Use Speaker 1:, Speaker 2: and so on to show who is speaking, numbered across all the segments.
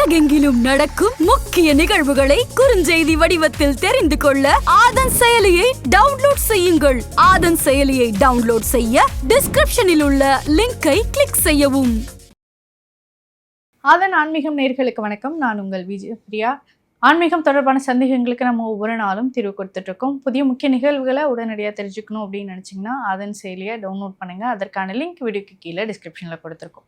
Speaker 1: உலகெங்கிலும் நடக்கும் முக்கிய நிகழ்வுகளை குறுஞ்செய்தி வடிவத்தில் தெரிந்து கொள்ள ஆதன் செயலியை டவுன்லோட் செய்யுங்கள். ஆதன் செயலியை டவுன்லோட் செய்ய டிஸ்கிரிப்ஷனில் உள்ள லிங்கை கிளிக் செய்யவும்.
Speaker 2: ஆதன் ஆன்மீகம் நேயர்களுக்கு வணக்கம். நான் உங்கள் விஜயபிரியா. ஆன்மீகம் தொடர்பான சந்தேகங்களுக்கு நம்ம ஒவ்வொரு நாளும் தீர்வு கொடுத்துட்டு இருக்கோம். புதிய முக்கிய நிகழ்வுகளை உடனடியாக தெரிஞ்சுக்கணும் அப்படின்னு நினச்சிங்கன்னா ஆதன் செயலியை டவுன்லோட் பண்ணுங்கள். அதற்கான லிங்க் வீடியோக்கு கீழே டிஸ்கிரிப்ஷனில் கொடுத்துருக்கோம்.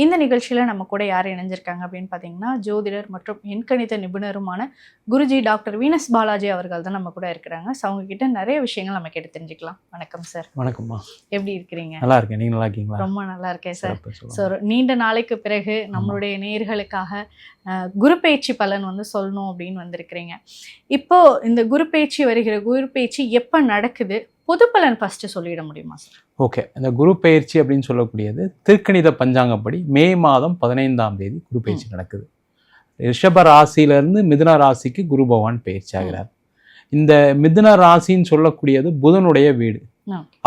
Speaker 2: இந்த நிகழ்ச்சியில் நம்ம கூட யார் இணைஞ்சிருக்காங்க அப்படின்னு பார்த்தீங்கன்னா ஜோதிடர் மற்றும் எண்கணித நிபுணருமான குருஜி டாக்டர் வீனஸ் பாலாஜி அவர்கள் தான் நம்ம கூட இருக்கிறாங்க. ஸோ அவங்க கிட்ட நிறைய விஷயங்கள் நம்ம கேட்டு தெரிஞ்சுக்கலாம். வணக்கம் சார்.
Speaker 3: வணக்கம்மா.
Speaker 2: எப்படி இருக்கிறீங்க?
Speaker 3: நல்லா இருக்கேன். நீங்க நல்லா இருக்கீங்களா?
Speaker 2: ரொம்ப நல்லா இருக்கேன் சார். ஸோ நீண்ட நாளைக்கு பிறகு நம்மளுடைய நேயர்களுக்காக குரு பயிற்சி பலன் வந்து சொல்லணும் அப்படின்னு வந்திருக்கிறீங்க. இப்போ இந்த குரு பயிற்சி வருகிற குரு பயிற்சி எப்போ நடக்குது, பொது பலன் ஃபர்ஸ்ட் சொல்லிட முடியுமா சார்?
Speaker 3: ஓகே. இந்த குரு பயிற்சி அப்படின்னு சொல்லக்கூடியது திருக்கணித பஞ்சாங்கப்படி மே மாதம் 15ஆம் தேதி குரு பயிற்சி நடக்குது. ரிஷப ராசியிலிருந்து மிதுன ராசிக்கு குரு பகவான் பயிற்சி ஆகிறார். இந்த மிதுன ராசின்னு சொல்லக்கூடியது புதனுடைய வீடு.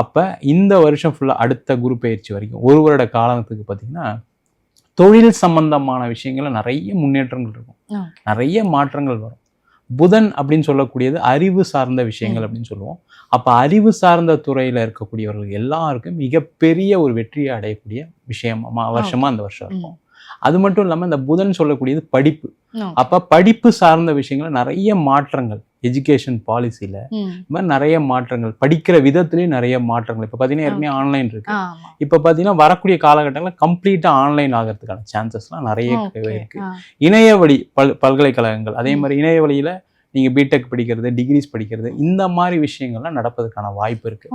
Speaker 3: அப்ப இந்த வருஷம் ஃபுல்லா அடுத்த குரு பயிற்சி வரைக்கும் ஒரு வருட காலத்துக்கு பார்த்தீங்கன்னா தொழில் சம்பந்தமான விஷயங்கள்ல நிறைய முன்னேற்றங்கள் இருக்கும், நிறைய மாற்றங்கள் வரும். புதன் அப்படின்னு சொல்லக்கூடியது அறிவு சார்ந்த விஷயங்கள் அப்படின்னு சொல்லுவோம். அப்ப அறிவு சார்ந்த துறையில இருக்கக்கூடியவர்கள் எல்லாருக்கும் மிகப்பெரிய ஒரு வெற்றியை அடையக்கூடிய வருஷமா அந்த வருஷம் இருக்கும். அது மட்டும் இல்லாம இந்த புதன் சொல்லக்கூடியது படிப்பு. அப்ப படிப்பு சார்ந்த விஷயங்கள நிறைய மாற்றங்கள், எஜுகேஷன் பாலிசியில இந்த மாதிரி நிறைய மாற்றங்கள், படிக்கிற விதத்திலேயே நிறைய மாற்றங்கள். இப்ப பாத்தீங்கன்னா ஏற்கனவே ஆன்லைன் இருக்கு. இப்ப பாத்தீங்கன்னா வரக்கூடிய காலகட்டங்களில் கம்ப்ளீட்டா ஆன்லைன் ஆகிறதுக்கான சான்சஸ்லாம் நிறைய இருக்கு. இணையவழி பல்கலைக்கழகங்கள், அதே மாதிரி இணையவழியில நீங்க பிடெக் படிக்கிறது, டிகிரிஸ் படிக்கிறது, இந்த மாதிரி விஷயங்கள்லாம் நடப்பதற்கான வாய்ப்பு இருக்கு.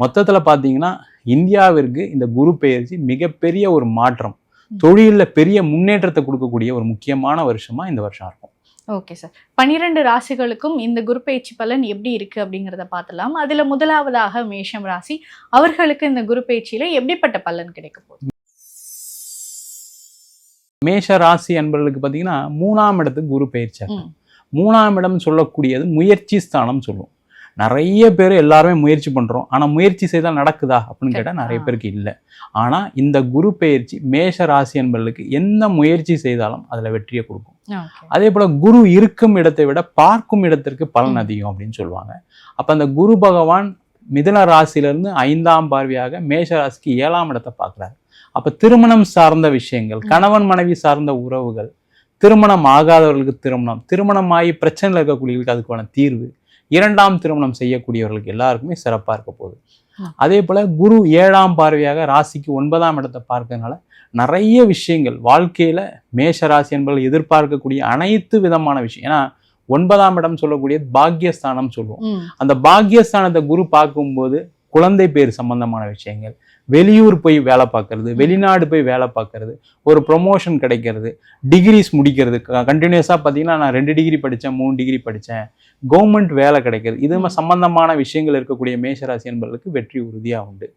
Speaker 3: மொத்தத்துல பாத்தீங்கன்னா இந்தியாவிற்கு இந்த குரு பெயர்ச்சி மிகப்பெரிய ஒரு மாற்றம், தொழில பெரிய முன்னேற்றத்தை கொடுக்கக்கூடிய ஒரு முக்கியமான வருஷமா இந்த வருஷம் இருக்கும்.
Speaker 2: Okay sir. 12 ராசிகளுக்கும் இந்த குரு பயிற்சி பலன் எப்படி இருக்கு அப்படிங்கிறத பார்க்கலாம். அதுல முதலாவதாக மேஷம் ராசி, அவர்களுக்கு இந்த குரு பயிற்சியில எப்படிப்பட்ட பலன் கிடைக்க போகுது?
Speaker 3: மேஷ ராசி என்பவர்களுக்கு பார்த்தீங்கன்னா 3ஆம் இடத்துக்கு குரு பயிற்சி ஆகும். 3ஆம் இடம் சொல்லக்கூடியது முயற்சி ஸ்தானம் சொல்லுவோம். நிறைய பேர் எல்லாருமே முயற்சி பண்றோம், ஆனா முயற்சி செய்தால் நடக்குதா அப்படின்னு கேட்டா நிறைய பேருக்கு இல்லை. ஆனா இந்த குரு பயிற்சி மேஷ ராசி என்பவர்களுக்கு எந்த முயற்சி செய்தாலும் அதுல வெற்றியை கொடுக்கும். அதே போல குரு இருக்கும் இடத்தை விட பார்க்கும் இடத்திற்கு பலன் அதிகம் அப்படின்னு சொல்லுவாங்க. அப்ப அந்த குரு பகவான் மிதுன ராசியிலிருந்து 5ஆம் பார்வையாக மேஷ ராசிக்கு 7ஆம் இடத்தை பார்க்கிறாரு. அப்ப திருமணம் சார்ந்த விஷயங்கள், கணவன் மனைவி சார்ந்த உறவுகள், திருமணம் ஆகாதவர்களுக்கு திருமணம் ஆகி பிரச்சனையில் இருக்கக்கூடியவர்களுக்கு அதுக்கான தீர்வு, 2ஆம் திருமணம் செய்யக்கூடியவர்களுக்கு எல்லாருக்குமே சிறப்பா இருக்க போகுது. அதே போல குரு 7ஆம் பார்வையாக ராசிக்கு 9ஆம் இடத்தை பார்க்கறதுனால நிறைய விஷயங்கள் வாழ்க்கையில மேஷ ராசி என்பவர்கள் எதிர்பார்க்கக்கூடிய அனைத்து விதமான விஷயம். ஏன்னா 9ஆம் இடம் சொல்லக்கூடிய பாக்யஸ்தானம் சொல்லுவோம். அந்த பாக்யஸ்தானத்தை குரு பார்க்கும்போது குழந்தை பேர் சம்பந்தமான விஷயங்கள், வெளியூர் போய் வேலை பார்க்கறது, வெளிநாடு போய் வேலை பார்க்கறது, ஒரு ப்ரொமோஷன் கிடைக்கிறது, டிகிரிஸ் முடிக்கிறது. கண்டினியூஸாக பார்த்தீங்கன்னா நான் 2 டிகிரி படித்தேன், 3 டிகிரி படித்தேன், கவர்மெண்ட் வேலை கிடைக்கிறது, இது சம்பந்தமான விஷயங்கள் இருக்கக்கூடிய மேஷராசி என்பவர்களுக்கு வெற்றி உறுதியாக உண்டு.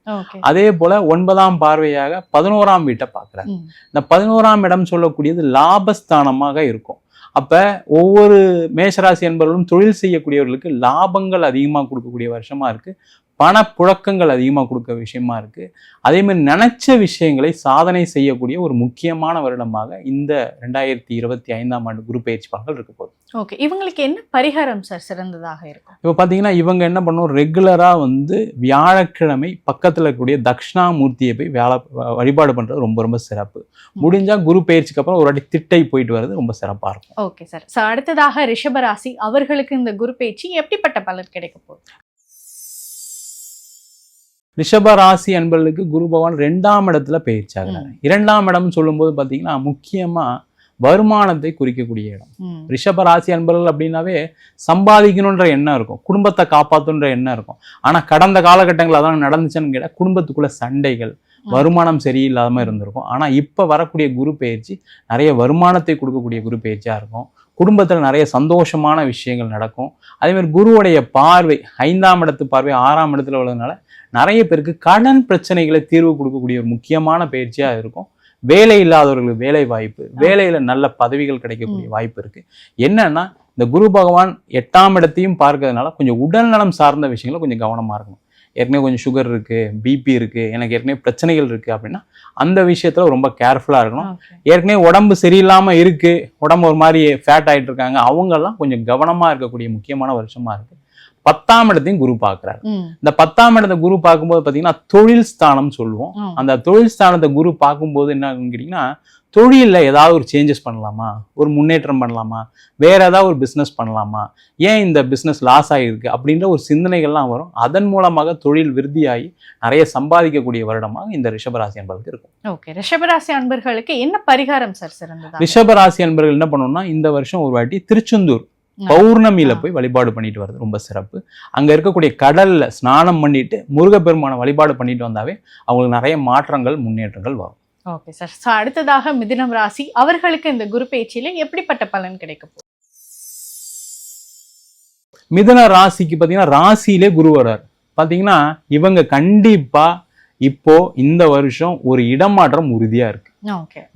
Speaker 3: அதே போல 9ஆம் பார்வையாக 11ஆம் வீட்டை பார்க்குறாங்க. இந்த 11ஆம் இடம் சொல்லக்கூடியது லாபஸ்தானமாக இருக்கும். அப்ப ஒவ்வொரு மேஷராசி என்பவர்களும் தொழில் செய்யக்கூடியவர்களுக்கு லாபங்கள் அதிகமாக கொடுக்கக்கூடிய வருஷமா இருக்கு, பணப்புழக்கங்கள் அதிகமாக கொடுக்க விஷயமா இருக்கு. அதே மாதிரி நினைச்ச விஷயங்களை சாதனை செய்யக்கூடிய ஒரு முக்கியமான வருடமாக இந்த 2025ஆம் ஆண்டு குரு பயிற்சி பலன்கள் இருக்க போகுது.
Speaker 2: ஓகே. இவங்களுக்கு என்ன பரிகாரம் சார் சிறந்ததாக இருக்கும்?
Speaker 3: இப்போ பார்த்தீங்கன்னா இவங்க என்ன பண்ணுவோம், ரெகுலரா வியாழக்கிழமை பக்கத்துல இருக்கக்கூடிய தட்சிணாமூர்த்தியை போய் வழிபாடு பண்றது ரொம்ப ரொம்ப சிறப்பு. முடிஞ்சா குரு பயிற்சிக்கு அப்புறம் ஒரு வாட்டி திட்டை போயிட்டு வர்றது ரொம்ப சிறப்பா இருக்கும்.
Speaker 2: Okay sir. அடுத்ததாக ரிஷபராசி, அவர்களுக்கு இந்த குரு பயிற்சி எப்படிப்பட்ட பலன் கிடைக்க போகுது?
Speaker 3: ரிஷப ராசி என்பவர்களுக்கு குரு பகவான் 2ஆம் இடத்துல பயிற்சி ஆகிறார். 2ஆம் இடம் சொல்லும்போது பார்த்தீங்கன்னா முக்கியமா வருமானத்தை குறிக்கக்கூடிய இடம். ரிஷப ராசி என்பவர்கள் அப்படின்னாவே சம்பாதிக்கணுன்ற எண்ணம் இருக்கும், குடும்பத்தை காப்பாற்றுன்ற எண்ணம் இருக்கும். ஆனா கடந்த காலகட்டங்கள் அதான் நடந்துச்சுன்னு கேட்டால் குடும்பத்துக்குள்ள சண்டைகள், வருமானம் சரியில்லாம இருந்திருக்கும். ஆனா இப்ப வரக்கூடிய குரு பயிற்சி நிறைய வருமானத்தை கொடுக்கக்கூடிய குரு பயிற்சியா இருக்கும். குடும்பத்துல நிறைய சந்தோஷமான விஷயங்கள் நடக்கும். அதே மாதிரி குருவுடைய பார்வை 5ஆம் இடத்து பார்வை 6ஆம் இடத்துல உள்ளதுனால நிறைய பேருக்கு கடன் பிரச்சனைகளை தீர்வு கொடுக்கக்கூடிய ஒரு முக்கியமான பயிற்சியா இருக்கும். வேலை இல்லாதவர்களுக்கு வேலை வாய்ப்பு, வேலையில நல்ல பதவிகள் கிடைக்கக்கூடிய வாய்ப்பு இருக்கு. என்னன்னா இந்த குரு பகவான் 8ஆம் இடத்தையும் பார்க்கறதுனால கொஞ்சம் உடல் நலம் சார்ந்த விஷயங்களை கொஞ்சம் கவனமா இருக்கணும். ஏற்கனவே கொஞ்சம் சுகர் இருக்குது, பிபி இருக்குது, எனக்கு ஏற்கனவே பிரச்சனைகள் இருக்குது அப்படின்னா அந்த விஷயத்தில் ரொம்ப கேர்ஃபுல்லாக இருக்கணும். ஏற்கனவே உடம்பு சரியில்லாமல் இருக்குது, உடம்பு ஒரு மாதிரி ஃபேட் ஆகிட்டு இருக்காங்க, அவங்கெல்லாம் கொஞ்சம் கவனமாக இருக்கக்கூடிய முக்கியமான வருஷமாக இருக்குது. 10ஆம் இடத்தையும் குரு பார்க்குறாரு. இந்த 10ஆம் இடத்தை குரு பார்க்கும்போது பார்த்தீங்கன்னா தொழில் ஸ்தானம் சொல்லுவோம். அந்த தொழில் ஸ்தானத்தை குரு பார்க்கும்போது என்ன ஆகுன்னு கேட்டிங்கன்னா, தொழிலில் ஏதாவது ஒரு சேஞ்சஸ் பண்ணலாமா, ஒரு முன்னேற்றம் பண்ணலாமா, வேற ஏதாவது ஒரு பிஸ்னஸ் பண்ணலாமா, ஏன் இந்த பிஸ்னஸ் லாஸ் ஆகிருக்கு அப்படின்ற ஒரு சிந்தனைகள்லாம் வரும். அதன் மூலமாக தொழில் விருத்தியாகி நிறைய சம்பாதிக்கக்கூடிய வருடமாக இந்த ரிஷபராசி அன்பர்களுக்கு இருக்கும்.
Speaker 2: ஓகே, ரிஷபராசி அன்பர்களுக்கு என்ன பரிகாரம் சார் சிறந்தது?
Speaker 3: ரிஷபராசி அன்பர்கள் என்ன பண்ணணும்னா, இந்த வருஷம் ஒரு வாட்டி திருச்செந்தூர் பௌர்ணமியில போய் வழிபாடு பண்ணிட்டு வர்றது ரொம்ப சிறப்பு. அங்க இருக்கக்கூடிய கடல்ல ஸ்நானம் பண்ணிட்டு முருகப்பெருமான வழிபாடு பண்ணிட்டு வந்தாவே அவங்களுக்கு நிறைய மாற்றங்கள் முன்னேற்றங்கள் வரும்.
Speaker 2: Okay sir. ஸோ அடுத்ததாக மிதுனம் ராசி, அவர்களுக்கு இந்த குரு பயிற்சியில எப்படிப்பட்ட பலன் கிடைக்கும்?
Speaker 3: மிதுன ராசிக்கு பார்த்தீங்கன்னா ராசியிலே குரு வர்றார். பார்த்தீங்கன்னா இவங்க கண்டிப்பா இப்போ இந்த வருஷம் ஒரு இடமாற்றம் உறுதியா இருக்கு,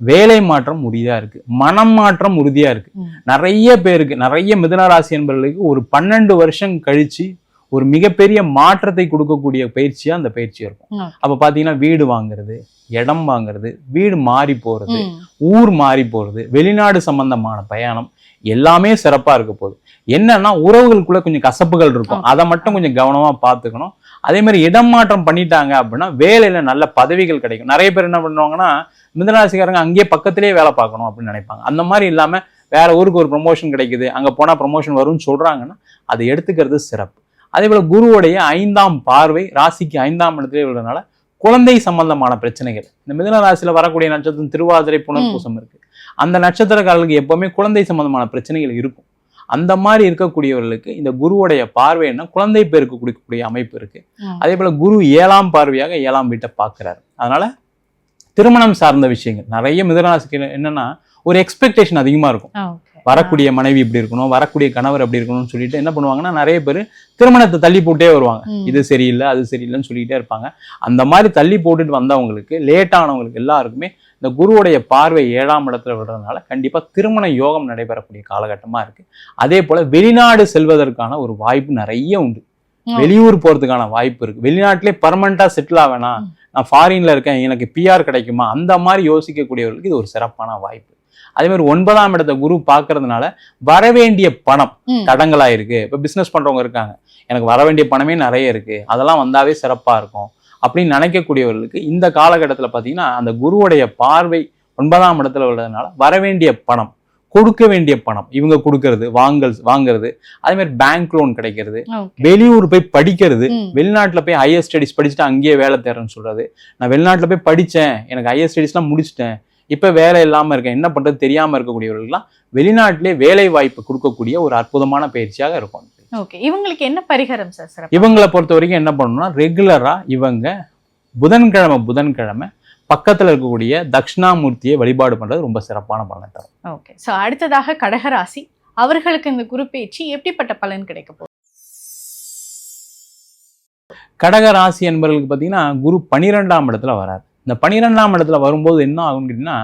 Speaker 3: வேலை மாற்றம் உறுதியா இருக்கு, மனம் மாற்றம் உறுதியா இருக்கு. நிறைய பேருக்கு, நிறைய மிதுன ராசி என்பவர்களுக்கு ஒரு 12 வருஷம் கழிச்சு ஒரு மிகப்பெரிய மாற்றத்தை கொடுக்கக்கூடிய பயிற்சியா அந்த பயிற்சி இருக்கும். அப்ப பாத்தீங்கன்னா வீடு வாங்குறது, இடம் வாங்குறது, வீடு மாறி போறது, ஊர் மாறி போறது, வெளிநாடு சம்பந்தமான பயணம் எல்லாமே சிறப்பா இருக்க போகுது. என்னன்னா உறவுகளுக்குள்ள கொஞ்சம் கசப்புகள் இருக்கும், அதை மட்டும் கொஞ்சம் கவனமா பார்த்துக்கணும். அதே மாதிரி இடம் மாற்றம் பண்ணிட்டாங்க அப்படின்னா வேலையில நல்ல பதவிகள் கிடைக்கும். நிறைய பேர் என்ன பண்ணுவாங்கன்னா, மிதுனராசிக்காரங்க அங்கேயே பக்கத்திலேயே வேலை பார்க்கணும் அப்படின்னு நினைப்பாங்க. அந்த மாதிரி இல்லாம வேற ஊருக்கு ஒரு ப்ரொமோஷன் கிடைக்குது, அங்க போனா ப்ரொமோஷன் வரும்னு சொல்றாங்கன்னா அதை எடுத்துக்கிறது சிறப்பு. அதே போல குருவுடைய 5ஆம் பார்வை ராசிக்கு 5ஆம் இடத்துல உள்ளதுனால குழந்தை சம்பந்தமான பிரச்சனைகள், இந்த மிதுன ராசியில வரக்கூடிய நட்சத்திரம் திருவாதிரை புனர்பூசம் இருக்கு, அந்த நட்சத்திரக்காரர்களுக்கு எப்பவுமே குழந்தை சம்பந்தமான பிரச்சனைகள் இருக்கும். அந்த மாதிரி இருக்கக்கூடியவர்களுக்கு இந்த குருவுடைய பார்வை என்ன, குழந்தை பேருக்கு கொடுக்கக்கூடிய அமைப்பு இருக்கு. அதே போல குரு 7ஆம் பார்வையாக 7ஆம் வீட்டை பார்க்கிறாரு. அதனால திருமணம் சார்ந்த விஷயங்கள் நிறைய மிதுனராசிக்கு என்னன்னா ஒரு எக்ஸ்பெக்டேஷன் அதிகமா இருக்கும். வரக்கூடிய மனைவி இப்படி இருக்கணும், வரக்கூடிய கணவர் அப்படி இருக்கணும்னு சொல்லிட்டு என்ன பண்ணுவாங்கன்னா நிறைய பேர் திருமணத்தை தள்ளி போட்டே வருவாங்க. இது சரியில்லை அது சரியில்லைன்னு சொல்லிட்டே இருப்பாங்க. அந்த மாதிரி தள்ளி போட்டுட்டு வந்தவங்களுக்கு, லேட்டானவங்களுக்கு எல்லாருக்குமே இந்த குருவுடைய பார்வை 7ஆம் இடத்துல விடுறதுனால கண்டிப்பா திருமண யோகம் நடைபெறக்கூடிய காலகட்டமா இருக்கு. அதே போல வெளிநாடு செல்வதற்கான ஒரு வாய்ப்பு நிறைய உண்டு. வெளியூர் போறதுக்கான வாய்ப்பு இருக்கு. வெளிநாட்டிலே பர்மனண்டா செட்டில் ஆவேனா, நான் ஃபாரின்ல இருக்கேன், எனக்கு பிஆர் கிடைக்குமா, அந்த மாதிரி யோசிக்கக்கூடியவர்களுக்கு இது ஒரு சிறப்பான வாய்ப்பு. அதே மாதிரி 9ஆம் இடத்தை குரு பார்க்கறதுனால வரவேண்டிய பணம் தடங்களா இருக்கு. இப்ப பிசினஸ் பண்றவங்க இருக்காங்க, எனக்கு வரவேண்டிய பணமே நிறைய இருக்கு, அதெல்லாம் வந்தாவே சிறப்பா இருக்கும் அப்படின்னு நினைக்கக்கூடியவர்களுக்கு இந்த காலகட்டத்தில் பார்த்தீங்கன்னா அந்த குருவுடைய பார்வை 9ஆம் இடத்துல உள்ளதுனால வரவேண்டிய பணம், கொடுக்க வேண்டிய பணம் இவங்க கொடுக்கறது, வாங்குறது, அதே மாதிரி பேங்க் லோன் கிடைக்கிறது, வெளியூர் போய் படிக்கிறது, வெளிநாட்டுல போய் ஹையர் ஸ்டடிஸ் படிச்சுட்டு அங்கேயே வேலை தேடுறேன்னு சொல்றது, நான் வெளிநாட்டுல போய் படிச்சேன், எனக்கு ஹையர் ஸ்டடிஸ்லாம் முடிச்சிட்டேன், இப்ப வேலை இல்லாம இருக்கேன், என்ன பண்றது தெரியாம இருக்கக்கூடியவர்கள்லாம் வெளிநாட்டிலே வேலை வாய்ப்பு கொடுக்கக்கூடிய ஒரு அற்புதமான பயிற்சியாக இருக்கும்.
Speaker 2: ஓகே, இவங்களுக்கு என்ன பரிகாரம் சார்?
Speaker 3: இவங்களை பொறுத்த வரைக்கும் என்ன பண்ணணும்னா, ரெகுலரா இவங்க புதன்கிழமை பக்கத்துல இருக்கக்கூடிய தட்சிணாமூர்த்தியை வழிபாடு பண்றது ரொம்ப சிறப்பான பலனை தரும்.
Speaker 2: ஓகே, ஸோ அடுத்ததாக கடகராசி, அவர்களுக்கு இந்த குரு பயிற்சி எப்படிப்பட்ட பலன் கிடைக்க போகுது?
Speaker 3: கடகராசி என்பவர்களுக்கு பார்த்தீங்கன்னா குரு 12ஆம் இடத்துல வராது. இந்த 12ஆம் இடத்துல வரும்போது என்ன ஆகும்னு கேட்டீங்கன்னா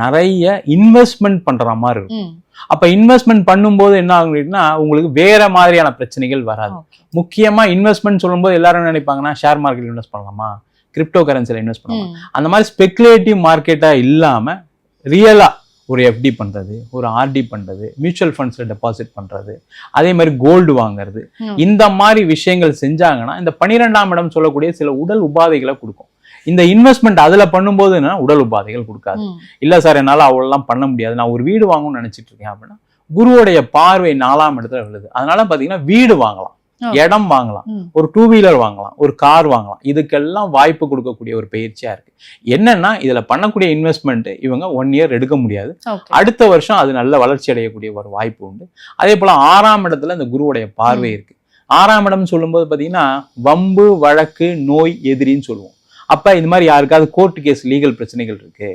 Speaker 3: நிறைய இன்வெஸ்ட்மெண்ட் பண்ற மாதிரி இருக்கும். அப்ப இன்வெஸ்ட்மெண்ட் பண்ணும்போது என்ன ஆகும் கேட்டீங்கன்னா உங்களுக்கு வேற மாதிரியான பிரச்சனைகள் வராது. முக்கியமா இன்வெஸ்ட்மெண்ட் சொல்லும்போது எல்லாரும் நினைப்பாங்கன்னா ஷேர் மார்க்கெட் இன்வெஸ்ட் பண்ணலாமா, கிரிப்டோ கரன்சில இன்வெஸ்ட் பண்ணலாம், அந்த மாதிரி ஸ்பெகுலேட்டிவ் மார்க்கெட்டா இல்லாம ரியலா ஒரு எஃப்டி பண்றது, ஒரு ஆர்டி பண்றது, மியூச்சுவல் ஃபண்ட்ஸ்ல டெபாசிட் பண்றது, அதே மாதிரி கோல்டு வாங்குறது, இந்த மாதிரி விஷயங்கள் செஞ்சாங்கன்னா இந்த 12ஆம் இடம் சொல்லக்கூடிய சில உடல் உபாதைகளை கொடுக்கும். இந்த இன்வெஸ்ட்மெண்ட் அதுல பண்ணும்போது என்ன உடல் உபாதைகள் கொடுக்காது. இல்ல சார் என்னால அவ்வளவுலாம் பண்ண முடியாது, நான் ஒரு வீடு வாங்கணும்னு நினைச்சிட்டு இருக்கேன் அப்படின்னா குருவுடைய பார்வை 4ஆம் இடத்துல விழுது. அதனால பாத்தீங்கன்னா வீடு வாங்கலாம், இடம் வாங்கலாம், ஒரு 2 வீலர் வாங்கலாம், ஒரு கார் வாங்கலாம், இதுக்கெல்லாம் வாய்ப்பு கொடுக்கக்கூடிய ஒரு பயிற்சியா இருக்கு. என்னன்னா இதுல பண்ணக்கூடிய இன்வெஸ்ட்மெண்ட் இவங்க 1 இயர் எடுக்க முடியாது, அடுத்த வருஷம் அது நல்ல வளர்ச்சி அடையக்கூடிய ஒரு வாய்ப்பு உண்டு. அதே போல 6ஆம் இடத்துல இந்த குருவுடைய பார்வை இருக்கு. 6ஆம் இடம் சொல்லும்போது பாத்தீங்கன்னா வம்பு, வழக்கு, நோய், எதிரின்னு சொல்லுவோம். அப்ப இந்த மாதிரி யாருக்காவது கோர்ட் கேஸ், லீகல் பிரச்சனைகள் இருக்கு,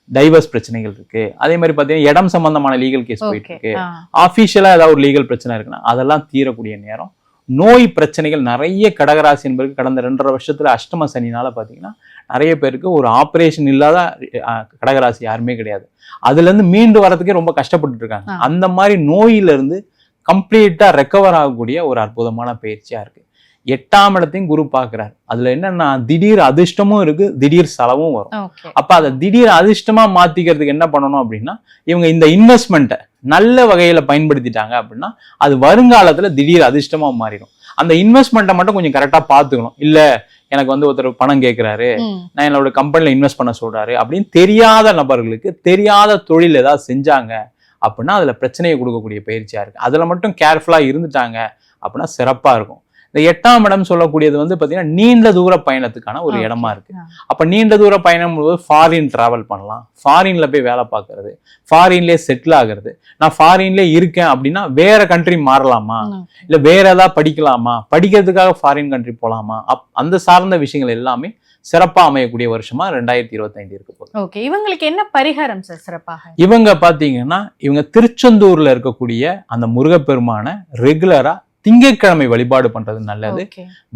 Speaker 3: டைவர்ஸ் பிரச்சனைகள் இருக்கு, அதே மாதிரி பாத்தீங்கன்னா இடம் சம்பந்தமான லீகல் கேஸ் போயிட்டு இருக்கு, ஆபீஷியலா ஏதாவது ஒரு லீகல் பிரச்சனை இருக்குன்னா அதெல்லாம் தீரக்கூடிய நேரம். நோய் பிரச்சனைகள் நிறைய கடகராசி என்பதற்கு கடந்த 2.5 வருஷத்துல அஷ்டம சனினால பாத்தீங்கன்னா நிறைய பேருக்கு ஒரு ஆபரேஷன் இல்லாத கடகராசி யாருமே கிடையாது. அதுல இருந்து மீண்டு வரதுக்கே ரொம்ப கஷ்டப்பட்டு இருக்காங்க. அந்த மாதிரி நோயில இருந்து கம்ப்ளீட்டா ரெக்கவர் ஆகக்கூடிய ஒரு அற்புதமான பயிற்சியா இருக்கு. 8ஆம் இடத்தையும் குரு பார்க்கிறார். அதுல என்னன்னா திடீர் அதிர்ஷ்டமும் இருக்கு, திடீர் செலவும் வரும். அப்ப அதை திடீர் அதிர்ஷ்டமா மாத்திக்கிறதுக்கு என்ன பண்ணணும் அப்படின்னா, இவங்க இந்த இன்வெஸ்ட்மெண்ட்டை நல்ல வகையில பயன்படுத்திட்டாங்க அப்படின்னா அது வருங்காலத்துல திடீர் அதிர்ஷ்டமா மாறிடும். அந்த இன்வெஸ்ட்மெண்ட்டை மட்டும் கொஞ்சம் கரெக்டா பாத்துக்கணும். இல்ல எனக்கு ஒருத்தர் பணம் கேட்கிறாரு, நான் என்னோட கம்பெனில இன்வெஸ்ட் பண்ண சொல்றாரு அப்படின்னு தெரியாத நபர்களுக்கு தெரியாத தொழில் ஏதாவது செஞ்சாங்க அப்படின்னா அதுல பிரச்சனையை கொடுக்கக்கூடிய பயிற்சியா இருக்கு. அதுல மட்டும் கேர்ஃபுல்லா இருந்துட்டாங்க அப்படின்னா சிறப்பா இருக்கும். இந்த 8ஆம் இடம் சொல்லக்கூடியது பாத்தீங்கன்னா நீண்ட தூர பயணத்துக்கான ஒரு இடமா இருக்கு. அப்ப நீண்ட தூர பயணம் ஃபாரின் டிராவல் பண்ணலாம், ஃபாரின்ல போய் வேலை பார்க்கறது, ஃபாரின்லயே செட்டில் ஆகுறது. நான் ஃபாரின்லயே இருக்கேன் அப்படின்னா வேற கண்ட்ரி மாறலாமா, இல்ல வேற ஏதாவது படிக்கலாமா, படிக்கிறதுக்காக ஃபாரின் கண்ட்ரி போலாமா, அந்த சார்ந்த விஷயங்கள் எல்லாமே சிறப்பா அமையக்கூடிய வருஷமா 2025 இருக்க போகுது.
Speaker 2: ஓகே, இவங்களுக்கு என்ன பரிகாரம் சார் சிறப்பாக?
Speaker 3: இவங்க பாத்தீங்கன்னா இவங்க திருச்செந்தூர்ல இருக்கக்கூடிய அந்த முருகப்பெருமான ரெகுலரா திங்கட்கிழமை வழிபாடு பண்றது நல்லது.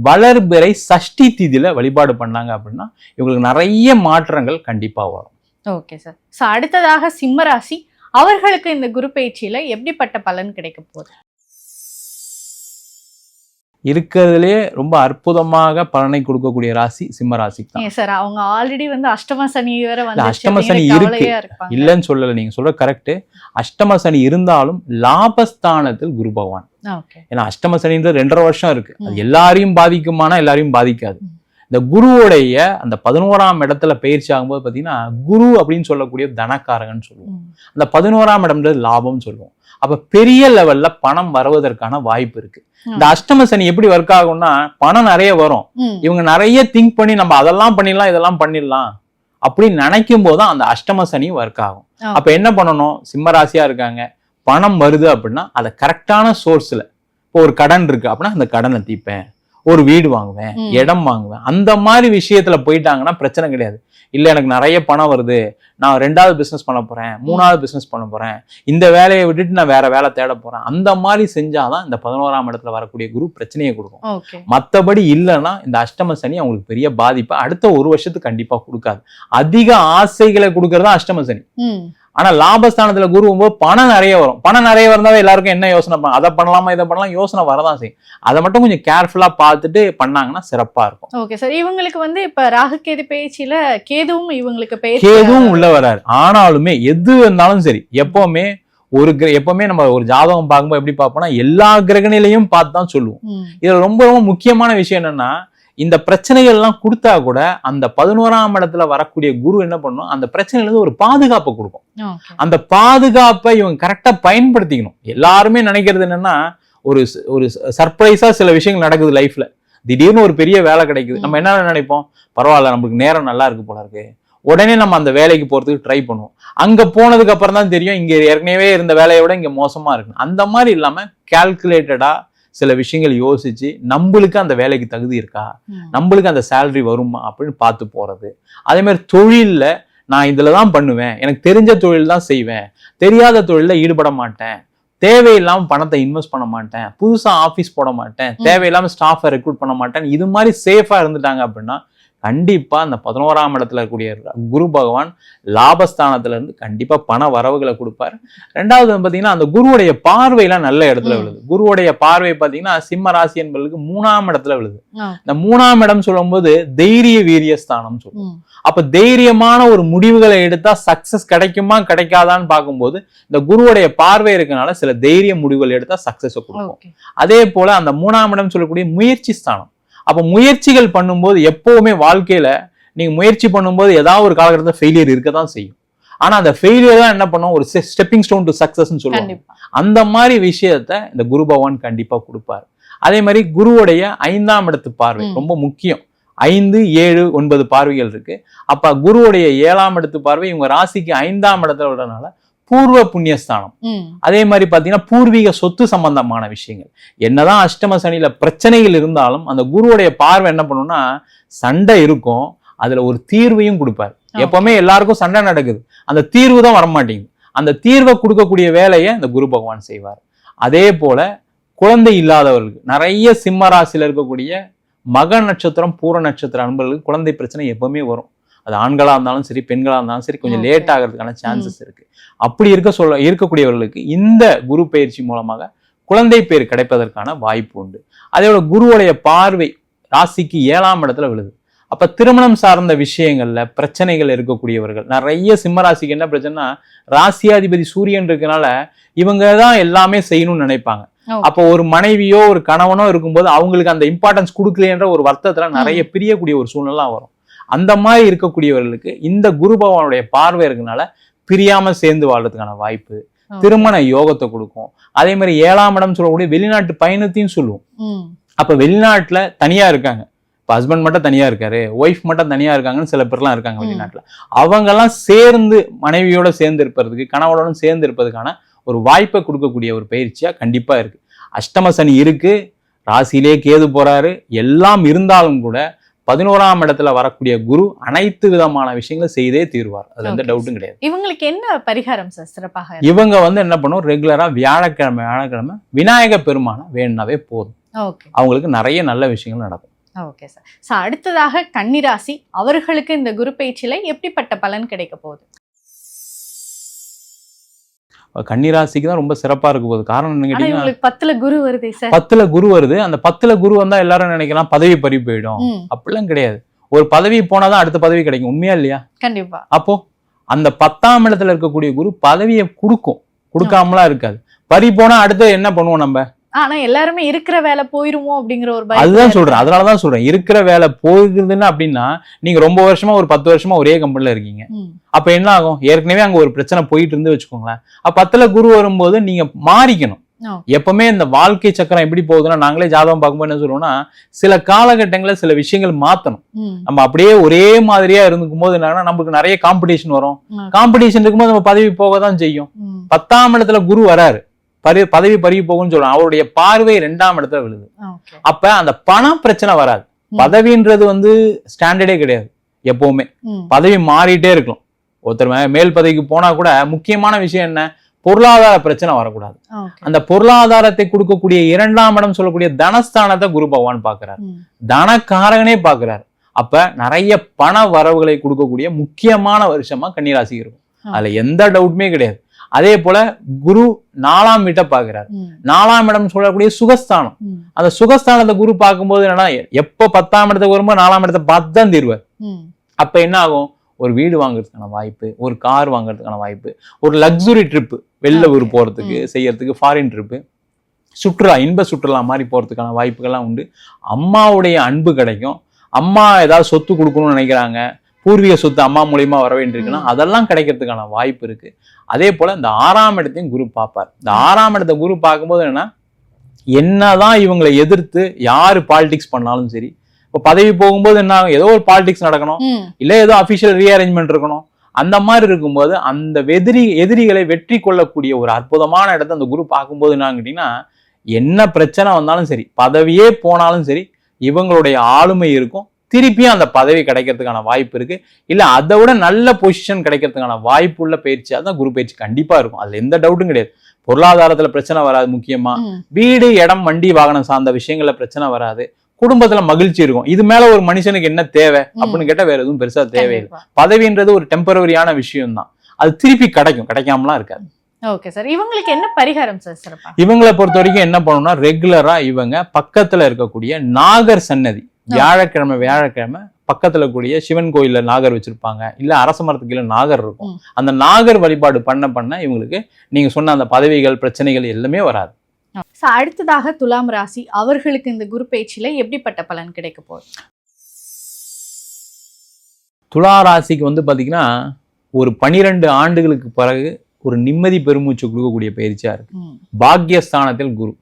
Speaker 3: வளர்பிறை சஷ்டி திதியில வழிபாடு பண்ணாங்க அப்படின்னா இவங்களுக்கு நிறைய மாற்றங்கள் கண்டிப்பா வரும்.
Speaker 2: Okay sir. சோ அடுத்ததாக சிம்மராசி, அவர்களுக்கு இந்த குரு பயிற்சியில எப்படிப்பட்ட பலன் கிடைக்க போகுது?
Speaker 3: இருக்கிறதுலே ரொம்ப அற்புதமாக பலனை கொடுக்கக்கூடிய ராசி சிம்ம ராசி தான்
Speaker 2: சார். அவங்க ஆல்ரெடி அஷ்டம சனி வேற
Speaker 3: அஷ்டம சனி இருக்கு, இல்லைன்னு சொல்லல, நீங்க சொல்ற கரெக்ட். அஷ்டம சனி இருந்தாலும் லாபஸ்தானத்தில் குரு பகவான். ஏன்னா அஷ்டம சனின்றது 2.5 வருஷம் இருக்கு. அது எல்லாரையும் பாதிக்குமானா எல்லாரையும் பாதிக்காது. இந்த குருவுடைய அந்த 11ஆம் இடத்துல பயிற்சி ஆகும்போது பாத்தீங்கன்னா குரு அப்படின்னு சொல்லக்கூடிய தனக்காரகன்னு சொல்லுவோம். அந்த 11ஆம் இடம்ன்றது லாபம்னு சொல்லுவோம். அப்ப பெரிய லெவல்ல பணம் வருவதற்கான வாய்ப்பு இருக்கு. இந்த அஷ்டம சனி எப்படி ஒர்க் ஆகும்னா பணம் நிறைய வரும். இவங்க நிறைய திங்க் பண்ணி நம்ம அதெல்லாம் பண்ணிடலாம் இதெல்லாம் பண்ணிடலாம் அப்படின்னு நினைக்கும் போதுதான் அந்த அஷ்டம சனி ஒர்க் ஆகும். அப்ப என்ன பண்ணணும், சிம்ம ராசியா இருக்காங்க, பணம் வருது அப்படின்னா அதை கரெக்டான சோர்ஸ்ல, இப்போ ஒரு கடன் இருக்கு அப்படின்னா அந்த கடனை தீப்பேன், ஒரு வீடு வாங்குவேன், இடம் வாங்குவேன், அந்த மாதிரி விஷயத்துல போயிட்டாங்கன்னா பிரச்சனை கிடையாது. இல்ல எனக்கு நிறைய பணம் வருது, நான் 2வது பிசினஸ் பண்ண போறேன், 3வது பிசினஸ் பண்ண போறேன், இந்த வேலையை விட்டுட்டு நான் வேற வேலை தேட போறேன், அந்த மாதிரி செஞ்சாதான் இந்த 11ஆம் இடத்துல வரக்கூடிய குரு பிரச்சனையை கொடுக்கும். மத்தபடி இல்லைன்னா இந்த அஷ்டம சனி அவங்களுக்கு பெரிய பாதிப்பை அடுத்த 1 வருஷத்துக்கு கண்டிப்பா கொடுக்காது. அதிக ஆசைகளை கொடுக்கறதா அஷ்டம சனி. ஆனா லாபஸ்தானத்துல குரு போது பணம் நிறைய வரும். பணம் நிறைய வரந்தாவே எல்லாருக்கும் என்ன யோசனை பண்ணலாம், அதை பண்ணலாமா இதை பண்ணலாம் யோசனை வரதான் செய்யும். அதை மட்டும் கொஞ்சம் கேர்ஃபுல்லா பார்த்துட்டு பண்ணாங்கன்னா சிறப்பா இருக்கும்.
Speaker 2: Okay sir. இவங்களுக்கு இப்ப ராகு கேது பயிற்சியில கேதுவும் இவங்களுக்கு
Speaker 3: கேதுவும் உள்ள வராரு. ஆனாலுமே எது இருந்தாலும் சரி, எப்பவுமே எப்பவுமே நம்ம ஒரு ஜாதகம் பார்க்கும்போது எப்படி பார்ப்போம்னா எல்லா கிரகநிலையும் பார்த்து தான் சொல்லுவோம். இதுல ரொம்ப ரொம்ப முக்கியமான விஷயம் என்னன்னா, இந்த பிரச்சனைகள் எல்லாம் கொடுத்தா கூட அந்த 11ஆம் இடத்துல வரக்கூடிய குரு என்ன பண்ணும், அந்த பிரச்சனையில இருந்து ஒரு பாதுகாப்பை கொடுக்கும். அந்த பாதுகாப்பை இவங்க கரெக்டா பயன்படுத்திக்கணும். எல்லாருமே நினைக்கிறது என்னன்னா ஒரு சர்ப்ரைஸா சில விஷயங்கள் நடக்குது லைஃப்ல. திடீர்னு ஒரு பெரிய வேலை கிடைக்குது, நம்ம என்ன நினைப்போம், பரவாயில்ல நம்மளுக்கு நேரம் நல்லா இருக்கு போல இருக்கு, உடனே நம்ம அந்த வேலைக்கு போறதுக்கு ட்ரை பண்ணுவோம். அங்க போனதுக்கு அப்புறம் தான் தெரியும் இங்க ஏற்கனவே இருந்த வேலையை விட இங்க மோசமா இருக்கு. அந்த மாதிரி இல்லாம கால்குலேட்டடா சில விஷயங்கள் யோசிச்சு நம்மளுக்கு அந்த வேலைக்கு தகுதி இருக்கா, நம்மளுக்கு அந்த சேலரி வருமா அப்படின்னு பார்த்து போறது. அதே மாதிரி தொழில்ல நான் இதுலதான் பண்ணுவேன், எனக்கு தெரிஞ்ச தொழில் தான் செய்வேன், தெரியாத தொழில ஈடுபட மாட்டேன், தேவையில்லாம பணத்தை இன்வெஸ்ட் பண்ண மாட்டேன், புதுசா ஆபீஸ் போட மாட்டேன், தேவையில்லாம ஸ்டாஃபை ரெக்ரூட் பண்ண மாட்டேன், இது மாதிரி சேஃபா இருந்துட்டாங்க அப்படின்னா கண்டிப்பா அந்த 11ஆம் இடத்துல இருக்கக்கூடிய குரு பகவான் லாபஸ்தானத்துல இருந்து கண்டிப்பா பண வரவுகளை கொடுப்பாரு. 2வது பாத்தீங்கன்னா அந்த குருவுடைய பார்வையெல்லாம் நல்ல இடத்துல விழுது. குருவுடைய பார்வை பாத்தீங்கன்னா சிம்ம ராசி என்பவர்களுக்கு 3ஆம் இடத்துல விழுது. இந்த 3ஆம் இடம் சொல்லும் போது தைரிய வீரிய ஸ்தானம் சொல்லுவோம். அப்ப தைரியமான ஒரு முடிவுகளை எடுத்தா சக்சஸ் கிடைக்குமா கிடைக்காதான்னு பார்க்கும்போது இந்த குருவுடைய பார்வை இருக்கனால சில தைரிய முடிவுகள் எடுத்தா சக்சஸ் கொடுக்கும். அதே போல அந்த 3ஆம் இடம் சொல்லக்கூடிய முயற்சி ஸ்தானம். அப்ப முயற்சிகள் பண்ணும்போது எப்பவுமே வாழ்க்கையில நீங்க முயற்சி பண்ணும்போது ஏதாவது ஒரு காலகட்டத்தில் ஃபெயிலியர் இருக்கதான் செய்யும். ஆனா அந்த ஃபெயிலியர் தான் என்ன பண்ணும், ஒரு ஸ்டெப்பிங் ஸ்டோன் டு சக்சஸ்ன்னு சொல்லுவாங்க. அந்த மாதிரி விஷயத்த இந்த குரு பகவான் கண்டிப்பா கொடுப்பாரு. அதே மாதிரி குருவுடைய 5ஆம் இடத்து பார்வை ரொம்ப முக்கியம். 5, 7, 9 பார்வைகள் இருக்கு. அப்ப குருவுடைய 7ஆம் இடத்து பார்வை இவங்க ராசிக்கு 5ஆம் இடத்துல விடுறதுனால பூர்வ புண்ணியஸ்தானம். அதே மாதிரி பாத்தீங்கன்னா பூர்வீக சொத்து சம்பந்தமான விஷயங்கள். என்னதான் அஷ்டம சனியில பிரச்சனைகள் இருந்தாலும் அந்த குருவுடைய பார்வை என்ன பண்ணும்னா சண்டை இருக்கும், அதுல ஒரு தீர்வையும் கொடுப்பாரு. எப்பவுமே எல்லாருக்கும் சண்டை நடக்குது, அந்த தீர்வு தான் வரமாட்டேங்குது. அந்த தீர்வை கொடுக்கக்கூடிய வேலையை அந்த குரு பகவான் செய்வார். அதே போல குழந்தை இல்லாதவர்களுக்கு நிறைய சிம்ம ராசியில இருக்கக்கூடிய மக நட்சத்திரம் பூர நட்சத்திர அன்பர்களுக்கு குழந்தை பிரச்சனை எப்பவுமே வரும். அது ஆண்களா இருந்தாலும் சரி பெண்களா இருந்தாலும் சரி கொஞ்சம் லேட் ஆகிறதுக்கான சான்சஸ் இருக்கு. அப்படி இருக்கக்கூடியவர்களுக்கு இந்த குரு பயிற்சி மூலமாக குழந்தை பேர் கிடைப்பதற்கான வாய்ப்பு உண்டு. அதோட குருவுடைய பார்வை ராசிக்கு 7ஆம் இடத்துல விழுது. அப்ப திருமணம் சார்ந்த விஷயங்கள்ல பிரச்சனைகள் இருக்கக்கூடியவர்கள், நிறைய சிம்ம ராசிக்கு என்ன பிரச்சனைனா ராசியாதிபதி சூரியன் இருக்கனால இவங்க தான் எல்லாமே செய்யணும்னு நினைப்பாங்க. அப்போ ஒரு மனைவியோ ஒரு கணவனோ இருக்கும்போது அவங்களுக்கு அந்த இம்பார்ட்டன்ஸ் கொடுக்கலன்ற ஒரு வருத்தத்துல நிறைய பிரியக்கூடிய ஒரு சூழ்நிலை வரும். அந்த மாதிரி இருக்கக்கூடியவர்களுக்கு இந்த குரு பகவானுடைய பார்வை இருக்கனால பிரியாம சேர்ந்து வாழ்றதுக்கான வாய்ப்பு, திருமண யோகத்தை கொடுக்கும். அதே மாதிரி 7ஆம் இடம் சொல்லக்கூடிய வெளிநாட்டு பயணத்தையும் சொல்லுவோம். அப்ப வெளிநாட்டுல தனியா இருக்காங்க, இப்ப ஹஸ்பண்ட் மட்டும் தனியா இருக்காரு, ஒய்ஃப் மட்டும் தனியா இருக்காங்கன்னு சில பேர்லாம் இருக்காங்க வெளிநாட்டுல. அவங்க எல்லாம் சேர்ந்து மனைவியோட சேர்ந்து இருப்பதுக்கு, கணவனோட சேர்ந்து இருப்பதுக்கான ஒரு வாய்ப்பை கொடுக்கக்கூடிய ஒரு பயிற்சியா கண்டிப்பா இருக்கு. அஷ்டம சனி இருக்கு, ராசியிலே கேது போறாரு, எல்லாம் இருந்தாலும் கூட 11ஆம் இடத்துல வரக்கூடிய குரு அனைத்து விதமான விஷயங்களை செய்தே தீர்வார். அதுல எந்த டவுட்டும் கிடையாது.
Speaker 2: இவங்களுக்கு என்ன பரிகாரம் சார் சிறப்பாக?
Speaker 3: இவங்க என்ன பண்ணும், ரெகுலரா வியாழக்கிழமை விநாயக பெருமான வேணுனாவே போதும். அவங்களுக்கு நிறைய நல்ல விஷயங்கள் நடக்கும்.
Speaker 2: Okay sir. அடுத்ததாக கன்னிராசி, அவர்களுக்கு இந்த குரு பயிற்சியில எப்படிப்பட்ட பலன் கிடைக்க போகுது?
Speaker 3: கன்னிராசிக்கு தான் ரொம்ப சிறப்பா இருக்க போகுது. காரணம் என்ன கேட்டீங்கன்னா
Speaker 2: 10ல குரு வருது சார்.
Speaker 3: 10ல குரு வருது. அந்த 10ல குரு வந்தா எல்லாரும் நினைக்கலாம் பதவி பறி போயிடும். அப்படிலாம் கிடையாது. ஒரு பதவி போனாதான் அடுத்த பதவி கிடைக்கும். உண்மையா இல்லையா?
Speaker 2: கண்டிப்பா.
Speaker 3: அப்போ அந்த 10ஆம் இடத்துல இருக்கக்கூடிய குரு பதவியை கொடுக்கும், கொடுக்காமலாம் இருக்காது. பறி போனா அடுத்து என்ன பண்ணுவோம் நம்ம?
Speaker 2: ஆனா எல்லாருமே இருக்கிற வேலை போயிருமோ அப்படிங்கிற ஒரு பயம்.
Speaker 3: அதுதான் சொல்றேன், அதனாலதான் சொல்றேன், இருக்கிற வேலை போகுதுன்னு அப்படின்னா நீங்க ரொம்ப வருஷமா ஒரு 10 வருஷமா ஒரே கம்பெனில இருக்கீங்க. அப்ப என்ன ஆகும், ஏற்கனவே அங்க ஒரு பிரச்சனை போயிட்டு இருந்து வச்சுக்கோங்களேன். அப்ப 10ல குரு வரும்போது நீங்க மாறிக்கணும். எப்பவுமே இந்த வாழ்க்கை சக்கரம் எப்படி போகுதுன்னா, நாங்களே ஜாதகம் பார்க்கும்போது என்ன சொல்லுவோம்னா, சில காலகட்டங்களில் சில விஷயங்கள் மாத்தணும். நம்ம அப்படியே ஒரே மாதிரியா இருந்துக்கும் போது என்னன்னா நமக்கு நிறைய காம்படிஷன் வரும். காம்படிஷன் இருக்கும்போது நம்ம பதவி போக தான் செய்யும். 10ஆம் இடத்துல குரு வராரு, பதவி பறி போகும்னு சொல்றாங்க. அவருடைய பார்வை 2ஆம் இடத்துல விழுது. அப்ப அந்த பண பிரச்சனை வராது. பதவின்றது ஸ்டாண்டர்டே கிடையாது. எப்பவுமே பதவி மாறிட்டே இருக்கும். ஒருத்தர் மேல் பதவிக்கு போனா கூட முக்கியமான விஷயம் என்ன, பொருளாதார பிரச்சனை வரக்கூடாது. அந்த பொருளாதாரத்தை கொடுக்கக்கூடிய 2ஆம் இடம் சொல்லக்கூடிய தனஸ்தானத்தை குரு பகவான் பாக்குறாரு, தனக்காரகனே பாக்குறாரு. அப்ப நிறைய பண வரவுகளை கொடுக்கக்கூடிய முக்கியமான வருஷமா கன்னிராசி இருக்கும். அதுல எந்த டவுட்டுமே கிடையாது. அதே போல குரு 4ஆம் வீட்டை பாக்குறாரு. 4ஆம் இடம் சொல்லக்கூடிய சுகஸ்தானம். அந்த சுகஸ்தானத்தை குரு பார்க்கும்போது என்னன்னா, எப்ப 10ஆம் இடத்துக்கு வரும்போது 4ஆம் இடத்தை பார்த்து தான் தீர்வார். அப்ப என்ன ஆகும், ஒரு வீடு வாங்குறதுக்கான வாய்ப்பு, ஒரு கார் வாங்குறதுக்கான வாய்ப்பு, ஒரு லக்ஸுரி ட்ரிப் வெளில ஊர் போறதுக்கு செய்யறதுக்கு, ஃபாரின் ட்ரிப்பு, சுற்றுலா, இன்ப சுற்றுலா மாதிரி போறதுக்கான வாய்ப்புகள்லாம் உண்டு. அம்மாவுடைய அன்பு கிடைக்கும். அம்மா ஏதாவது சொத்து கொடுக்கணும்னு நினைக்கிறாங்க, பூர்வீக சொத்து அம்மா மூலியமா வர வேண்டியிருக்குன்னா அதெல்லாம் கிடைக்கிறதுக்கான வாய்ப்பு இருக்கு. அதே போல இந்த 6ஆம் இடத்தையும் குரு பார்ப்பார். இந்த 6ஆம் இடத்தை குரு பார்க்கும்போது என்னதான் இவங்களை எதிர்த்து யாரு பாலிடிக்ஸ் பண்ணாலும் சரி, இப்போ பதவி போகும்போது என்ன ஆகும், ஏதோ ஒரு பாலிடிக்ஸ் நடக்கணும், இல்ல ஏதோ அபிஷியல் ரீஅரேஞ்ச்மெண்ட் இருக்கணும். அந்த மாதிரி இருக்கும்போது அந்த எதிரிகளை வெற்றி கொள்ளக்கூடிய ஒரு அற்புதமான இடத்தை அந்த குரு பார்க்கும்போது என்னன்னு கேட்டீங்கன்னா, என்ன பிரச்சனை வந்தாலும் சரி, பதவியே போனாலும் சரி, இவங்களுடைய ஆளுமை இருக்கும். திருப்பியும் அந்த பதவி கிடைக்கிறதுக்கான வாய்ப்பு இருக்கு. இல்ல அதை விட நல்ல பொசிஷன் கிடைக்கிறதுக்கான வாய்ப்பு உள்ள பயிற்சியா தான் குரு பயிற்சி கண்டிப்பா இருக்கும். அதுல எந்த டவுட்டும் கிடையாது. பொருளாதாரத்துல பிரச்சனை வராது. முக்கியமா வீடு, இடம், வண்டி, வாகனம் சார்ந்த விஷயங்கள்ல பிரச்சனை வராது. குடும்பத்துல மகிழ்ச்சி இருக்கும். இது மேல ஒரு மனுஷனுக்கு என்ன தேவை அப்படின்னு கேட்டா வேற எதுவும் பெருசா தேவையில்லை. பதவின்றது ஒரு டெம்பரவரியான விஷயம் தான். அது திருப்பி கிடைக்கும், கிடைக்காமலாம் இருக்காது.
Speaker 2: Okay sir. இவங்களுக்கு என்ன பரிகாரம் சார் சிறப்பா?
Speaker 3: இவங்களை பொறுத்த வரைக்கும் என்ன பண்ணணும்னா, ரெகுலரா இவங்க பக்கத்துல இருக்கக்கூடிய நாகர் சன்னதி, வியாழக்கிழமை பக்கத்துல கூடிய சிவன் கோயில்ல நாகர் வச்சிருப்பாங்க, இல்ல அரச மரத்துக்கு கீழே நாகர் இருக்கும். அந்த நாகர் வழிபாடு பண்ண இவங்களுக்கு நீங்க சொன்ன அந்த பதவிகள், பிரச்சனைகள் எல்லாமே வராது.
Speaker 2: அடுத்ததாக துலாம் ராசி, அவர்களுக்கு இந்த குரு பயிற்சியில எப்படிப்பட்ட பலன் கிடைக்க போகுது?
Speaker 3: துலா ராசிக்கு பாத்தீங்கன்னா ஒரு 12 ஆண்டுகளுக்கு பிறகு ஒரு நிம்மதி பெருமூச்சு கொடுக்கக்கூடிய பயிற்சியா இருக்கு. பாக்யஸ்தானத்தில் குரு.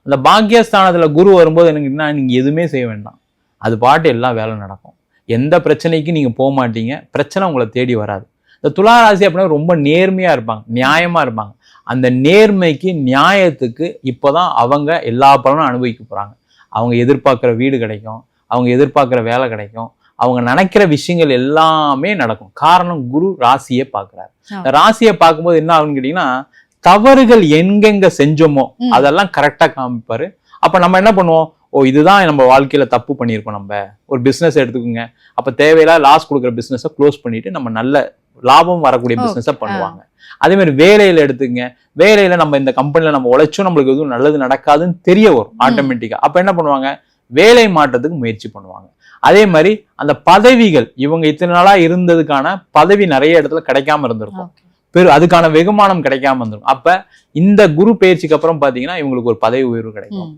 Speaker 3: அந்த பாக்யஸ்தானத்துல குரு வரும்போது என்னன்னா, நீங்க எதுவுமே செய்ய வேண்டாம், அது பாட்டு எல்லாம் வேலை நடக்கும். எந்த பிரச்சனைக்கும் நீங்க போக மாட்டீங்க, பிரச்சனை உங்களை தேடி வராது. இந்த துலா ராசி அப்படின்னா ரொம்ப நேர்மையா இருப்பாங்க, நியாயமா இருப்பாங்க. அந்த நேர்மைக்கு, நியாயத்துக்கு இப்போதான் அவங்க எல்லா பலனும் அனுபவிக்க போறாங்க. அவங்க எதிர்பார்க்குற வீடு கிடைக்கும், அவங்க எதிர்பார்க்குற வேலை கிடைக்கும், அவங்க நினைக்கிற விஷயங்கள் எல்லாமே நடக்கும். காரணம், குரு ராசியை பார்க்குறாரு. ராசியை பார்க்கும்போது என்ன ஆகுன்னு கேட்டீங்கன்னா, தவறுகள் எங்கெங்க செஞ்சோமோ அதெல்லாம் கரெக்டா காமிப்பாரு. அப்ப நம்ம என்ன பண்ணுவோம், இதுதான் நம்ம வாழ்க்கையில தப்பு பண்ணியிருக்கோம். நம்ம ஒரு பிசினஸ் எடுத்துக்கோங்க, அப்ப தேவையில்லாத லாஸ் கொடுக்குற பிசினஸை க்ளோஸ் பண்ணிட்டு நம்ம நல்ல லாபம் வரக்கூடிய பிசினஸை பண்ணுவாங்க. அதே மாதிரி வேலையில எடுத்துங்க, வேலையில நம்ம இந்த கம்பெனில நம்ம உழைச்சும் நம்மளுக்கு எதுவும் நல்லது நடக்காதுன்னு தெரிய வரும் ஆட்டோமேட்டிக்கா. அப்ப என்ன பண்ணுவாங்க, வேலை மாற்றத்துக்கு முயற்சி பண்ணுவாங்க. அதே மாதிரி அந்த பதவிகள், இவங்க இத்தனை நாளா இருந்ததுக்கான பதவி நிறைய இடத்துல கிடைக்காம இருந்திருக்கும், அதுக்கான வெகுமானம் கிடைக்காம இருந்திருக்கும். அப்ப இந்த குரு பயிற்சிக்கு அப்புறம் பாத்தீங்கன்னா இவங்களுக்கு ஒரு பதவி உயர்வு கிடைக்கும்,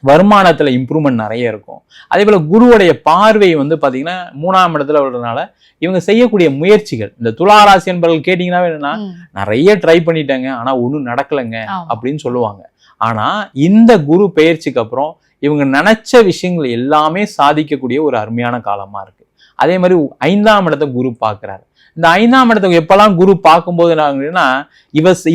Speaker 3: வருமானத்துல இம்ப்ரூவ்மெண்ட் நிறைய இருக்கும். அதே போல குருவுடைய பார்வை வந்து பாத்தீங்கன்னா 3ஆம் இடத்துல உள்ளதுனால இவங்க செய்யக்கூடிய முயற்சிகள், இந்த துலா ராசி என்பவர்கள் கேட்டீங்கன்னா என்னன்னா நிறைய ட்ரை பண்ணிட்டாங்க ஆனா ஒண்ணும் நடக்கலைங்க அப்படின்னு சொல்லுவாங்க. ஆனா இந்த குரு பெயர்ச்சிக்கு அப்புறம் இவங்க நினைச்ச விஷயங்கள் எல்லாமே சாதிக்கக்கூடிய ஒரு அருமையான காலமா இருக்கு. அதே மாதிரி 5ஆம் இடத்தை குரு பார்க்கிறாரு. இந்த 5ஆம் இடத்துக்கு எப்பெல்லாம் குரு பார்க்கும்போது என்னன்னா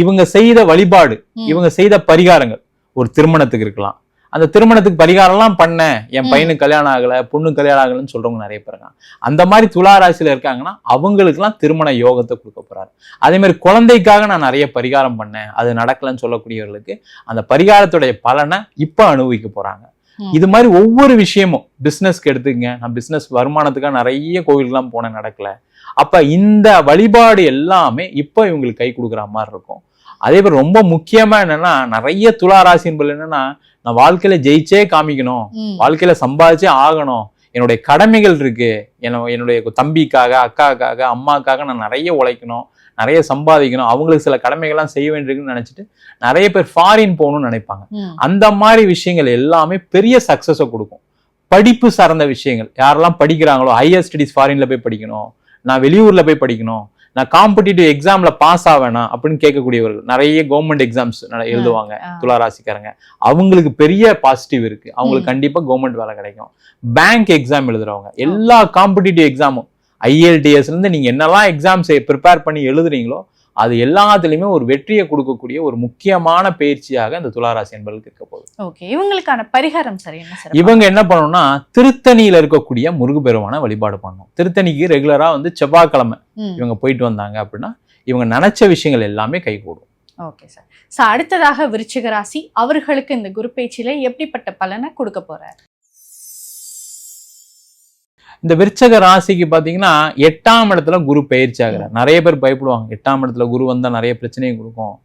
Speaker 3: இவங்க செய்த வழிபாடு, இவங்க செய்த பரிகாரங்கள், ஒரு திருமணத்துக்கு இருக்கலாம், அந்த திருமணத்துக்கு பரிகாரம்லாம் பண்ணேன், என் பையனுக்கு கல்யாணம் ஆகலை, பொண்ணு கல்யாணம் ஆகலைன்னு சொல்றவங்க நிறைய பேர் இருக்காங்க. அந்த மாதிரி துலா ராசியில இருக்காங்கன்னா அவங்களுக்குலாம் திருமண யோகத்தை கொடுக்க போறாரு. அதே மாதிரி குழந்தைக்காக நான் நிறைய பரிகாரம் பண்ணேன், அது நடக்கலன்னு சொல்லக்கூடியவர்களுக்கு அந்த பரிகாரத்துடைய பலனை இப்ப அனுபவிக்க போறாங்க. இது மாதிரி ஒவ்வொரு விஷயமும், பிசினஸ்க்கு எடுத்துக்கங்க, நான் பிசினஸ் வருமானத்துக்காக நிறைய கோவிலுக்குலாம் போனேன், நடக்கல. அப்ப இந்த வழிபாடு எல்லாமே இப்ப இவங்களுக்கு கை கொடுக்குற மாதிரி இருக்கும். அதே மாதிரி ரொம்ப முக்கியமா என்னன்னா, நிறைய துலா ராசி என்பது என்னன்னா, நான் வாழ்க்கையில ஜெயிச்சே காமிக்கணும், வாழ்க்கையில சம்பாதிச்சே ஆகணும், என்னுடைய கடமைகள் இருக்கு, என்னுடைய தம்பிக்காக, அக்காக்காக, அம்மாக்காக நான் நிறைய உழைக்கணும், நிறைய சம்பாதிக்கணும், அவங்களுக்கு சில கடமைகள்லாம் செய்ய வேண்டியிருக்குன்னு நினைச்சிட்டு நிறைய பேர் ஃபாரின் போகணும்னு நினைப்பாங்க. அந்த மாதிரி விஷயங்கள் எல்லாமே பெரிய சக்சஸை கொடுக்கும். படிப்பு சார்ந்த விஷயங்கள், யாரெல்லாம் படிக்கிறாங்களோ, ஹையர் ஸ்டடிஸ் ஃபாரின்ல போய் படிக்கணும், நான் வெளியூர்ல போய் படிக்கணும், நான் காம்படிட்டிவ் எக்ஸாம்ல பாஸ் ஆவேனா அப்படின்னு கேட்கக்கூடியவர்கள், நிறைய கவர்மெண்ட் எக்ஸாம்ஸ் எழுதுவாங்க துலா ராசிக்காரங்க, அவங்களுக்கு பெரிய பாசிட்டிவ் இருக்கு, அவங்களுக்கு கண்டிப்பா கவர்மெண்ட் வேலை கிடைக்கும். பேங்க் எக்ஸாம் எழுதுறவங்க, எல்லா காம்படிட்டிவ் எக்ஸாமும் IELTS இருந்து நீங்க என்னெல்லாம் எக்ஸாம்ஸ் ப்ரிப்பேர் பண்ணி எழுதுறீங்களோ அது எல்லாத்துலயுமே ஒரு வெற்றியை கொடுக்கக்கூடிய ஒரு முக்கியமான பயிற்சியாக இந்த துளாராசி என்பவர்களுக்கு இருக்க போகுது.
Speaker 2: ஓகே, இவங்களுக்கான பரிகாரம் சரி என்ன சார்?
Speaker 3: இவங்க என்ன பண்ணணும்னா, திருத்தணியில இருக்கக்கூடிய முருகப்பெருமான வழிபாடு பண்ணணும். திருத்தணிக்கு ரெகுலரா வந்து செவ்வாய்க்கிழமை இவங்க போயிட்டு வந்தாங்க அப்படின்னா இவங்க நினைச்ச விஷயங்கள் எல்லாமே கைகூடும்.
Speaker 2: Okay sir. ஸோ அடுத்ததாக விருச்சிக ராசி, அவர்களுக்கு இந்த குரு பயிற்சியில எப்படிப்பட்ட பலனை கொடுக்க போறார்?
Speaker 3: இந்த விருச்சக ராசிக்கு பாத்தீங்கன்னா 8ஆம் இடத்துல குரு பயிற்சி ஆகிறார். நிறைய பேர் பயப்படுவாங்க, 8ஆம் இடத்துல குரு வந்தா நிறைய பிரச்சனையும் கொடுக்கும்.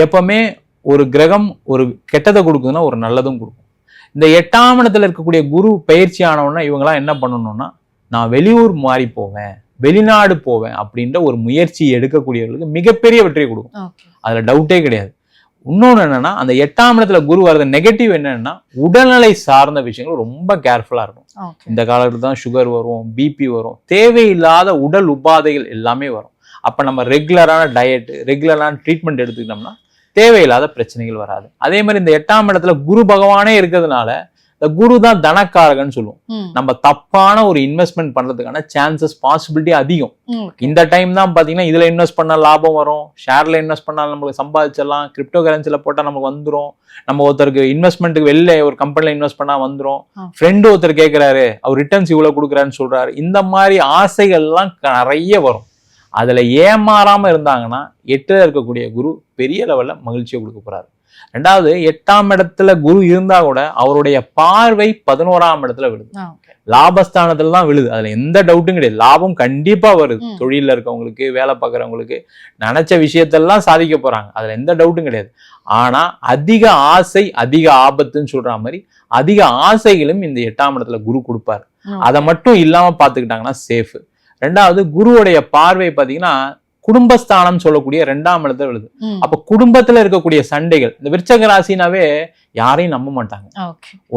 Speaker 3: எப்பவுமே ஒரு கிரகம் ஒரு கெட்டதை கொடுக்குதுன்னா ஒரு நல்லதும் கொடுக்கும். இந்த 8ஆம் இடத்துல இருக்கக்கூடிய குரு பயிற்சி ஆனவுடனே இவங்கெல்லாம் என்ன பண்ணணும்னா, நான் வெளியூர் மாறி போவேன், வெளிநாடு போவேன் அப்படின்ற ஒரு முயற்சி எடுக்கக்கூடியவர்களுக்கு மிகப்பெரிய வெற்றியை கொடுக்கும், அதுல டவுட்டே கிடையாது. இன்னொன்று என்னன்னா, அந்த 8ஆம் இடத்துல குரு வர்றது நெகட்டிவ் என்னன்னா, உடல்நிலை சார்ந்த விஷயங்கள் ரொம்ப கேர்ஃபுல்லா இருக்கும். இந்த காலத்துல தான் சுகர் வரும், பிபி வரும், தேவையில்லாத உடல் உபாதைகள் எல்லாமே வரும். அப்ப நம்ம ரெகுலரான டயட், ரெகுலரான ட்ரீட்மெண்ட் எடுத்துக்கிட்டோம்னா தேவையில்லாத பிரச்சனைகள் வராது. அதே மாதிரி இந்த 8ஆம் இடத்துல குரு பகவானே இருக்கிறதுனால இந்த குரு தான் தனக்காரகன்னு சொல்லுவோம். நம்ம தப்பான ஒரு இன்வெஸ்ட்மெண்ட் பண்றதுக்கான சான்சஸ் பாசிபிலிட்டி அதிகம். இந்த டைம் தான் பாத்தீங்கன்னா இதுல இன்வெஸ்ட் பண்ணா லாபம் வரும், ஷேர்ல இன்வெஸ்ட் பண்ணா நமக்கு சம்பாதிச்சிடலாம், கிரிப்டோ கரன்சில போட்டா நமக்கு வந்துடும், நம்ம ஒருத்தருக்கு இன்வெஸ்ட்மெண்ட்டுக்கு வெளில ஒரு கம்பெனில இன்வெஸ்ட் பண்ணா வந்துடும், ஃப்ரெண்டு ஒருத்தர் கேட்கிறாரு அவர் ரிட்டர்ன்ஸ் இவ்வளவு கொடுக்குறாருன்னு சொல்றாரு, இந்த மாதிரி ஆசைகள் எல்லாம் நிறைய வரும். அதுல ஏமாறாம இருந்தாங்கன்னா 8ல இருக்கக்கூடிய குரு பெரிய லெவல்ல மகிழ்ச்சியை கொடுக்க போறாரு. ரெண்டாவது 8ஆம் இடத்துல குரு இருந்தா கூட அவருடைய பார்வை 11ஆம் இடத்துல விழுது, லாபஸ்தானத்துல தான் விழுது, அதுல எந்த டவுட்டும் கிடையாது. லாபம் கண்டிப்பா வருது, தொழில இருக்கவங்களுக்கு, வேலை பார்க்கறவங்களுக்கு நினைச்ச விஷயத்தெல்லாம் சாதிக்க போறாங்க, அதுல எந்த டவுட்டும் கிடையாது. ஆனா அதிக ஆசை அதிக ஆபத்துன்னு சொல்ற மாதிரி அதிக ஆசைகளும் இந்த 8ஆம் இடத்துல குரு கொடுப்பாரு. அதை மட்டும் இல்லாம பாத்துக்கிட்டாங்கன்னா சேஃப். ரெண்டாவது குருவுடைய பார்வை பாத்தீங்கன்னா குடும்பஸ்தானம் சொல்லக்கூடிய 2ஆம் இடத்துல விழுது. அப்ப குடும்பத்துல இருக்கக்கூடிய சண்டைகள், இந்த விருச்சக ராசினாவே யாரையும் நம்ப மாட்டாங்க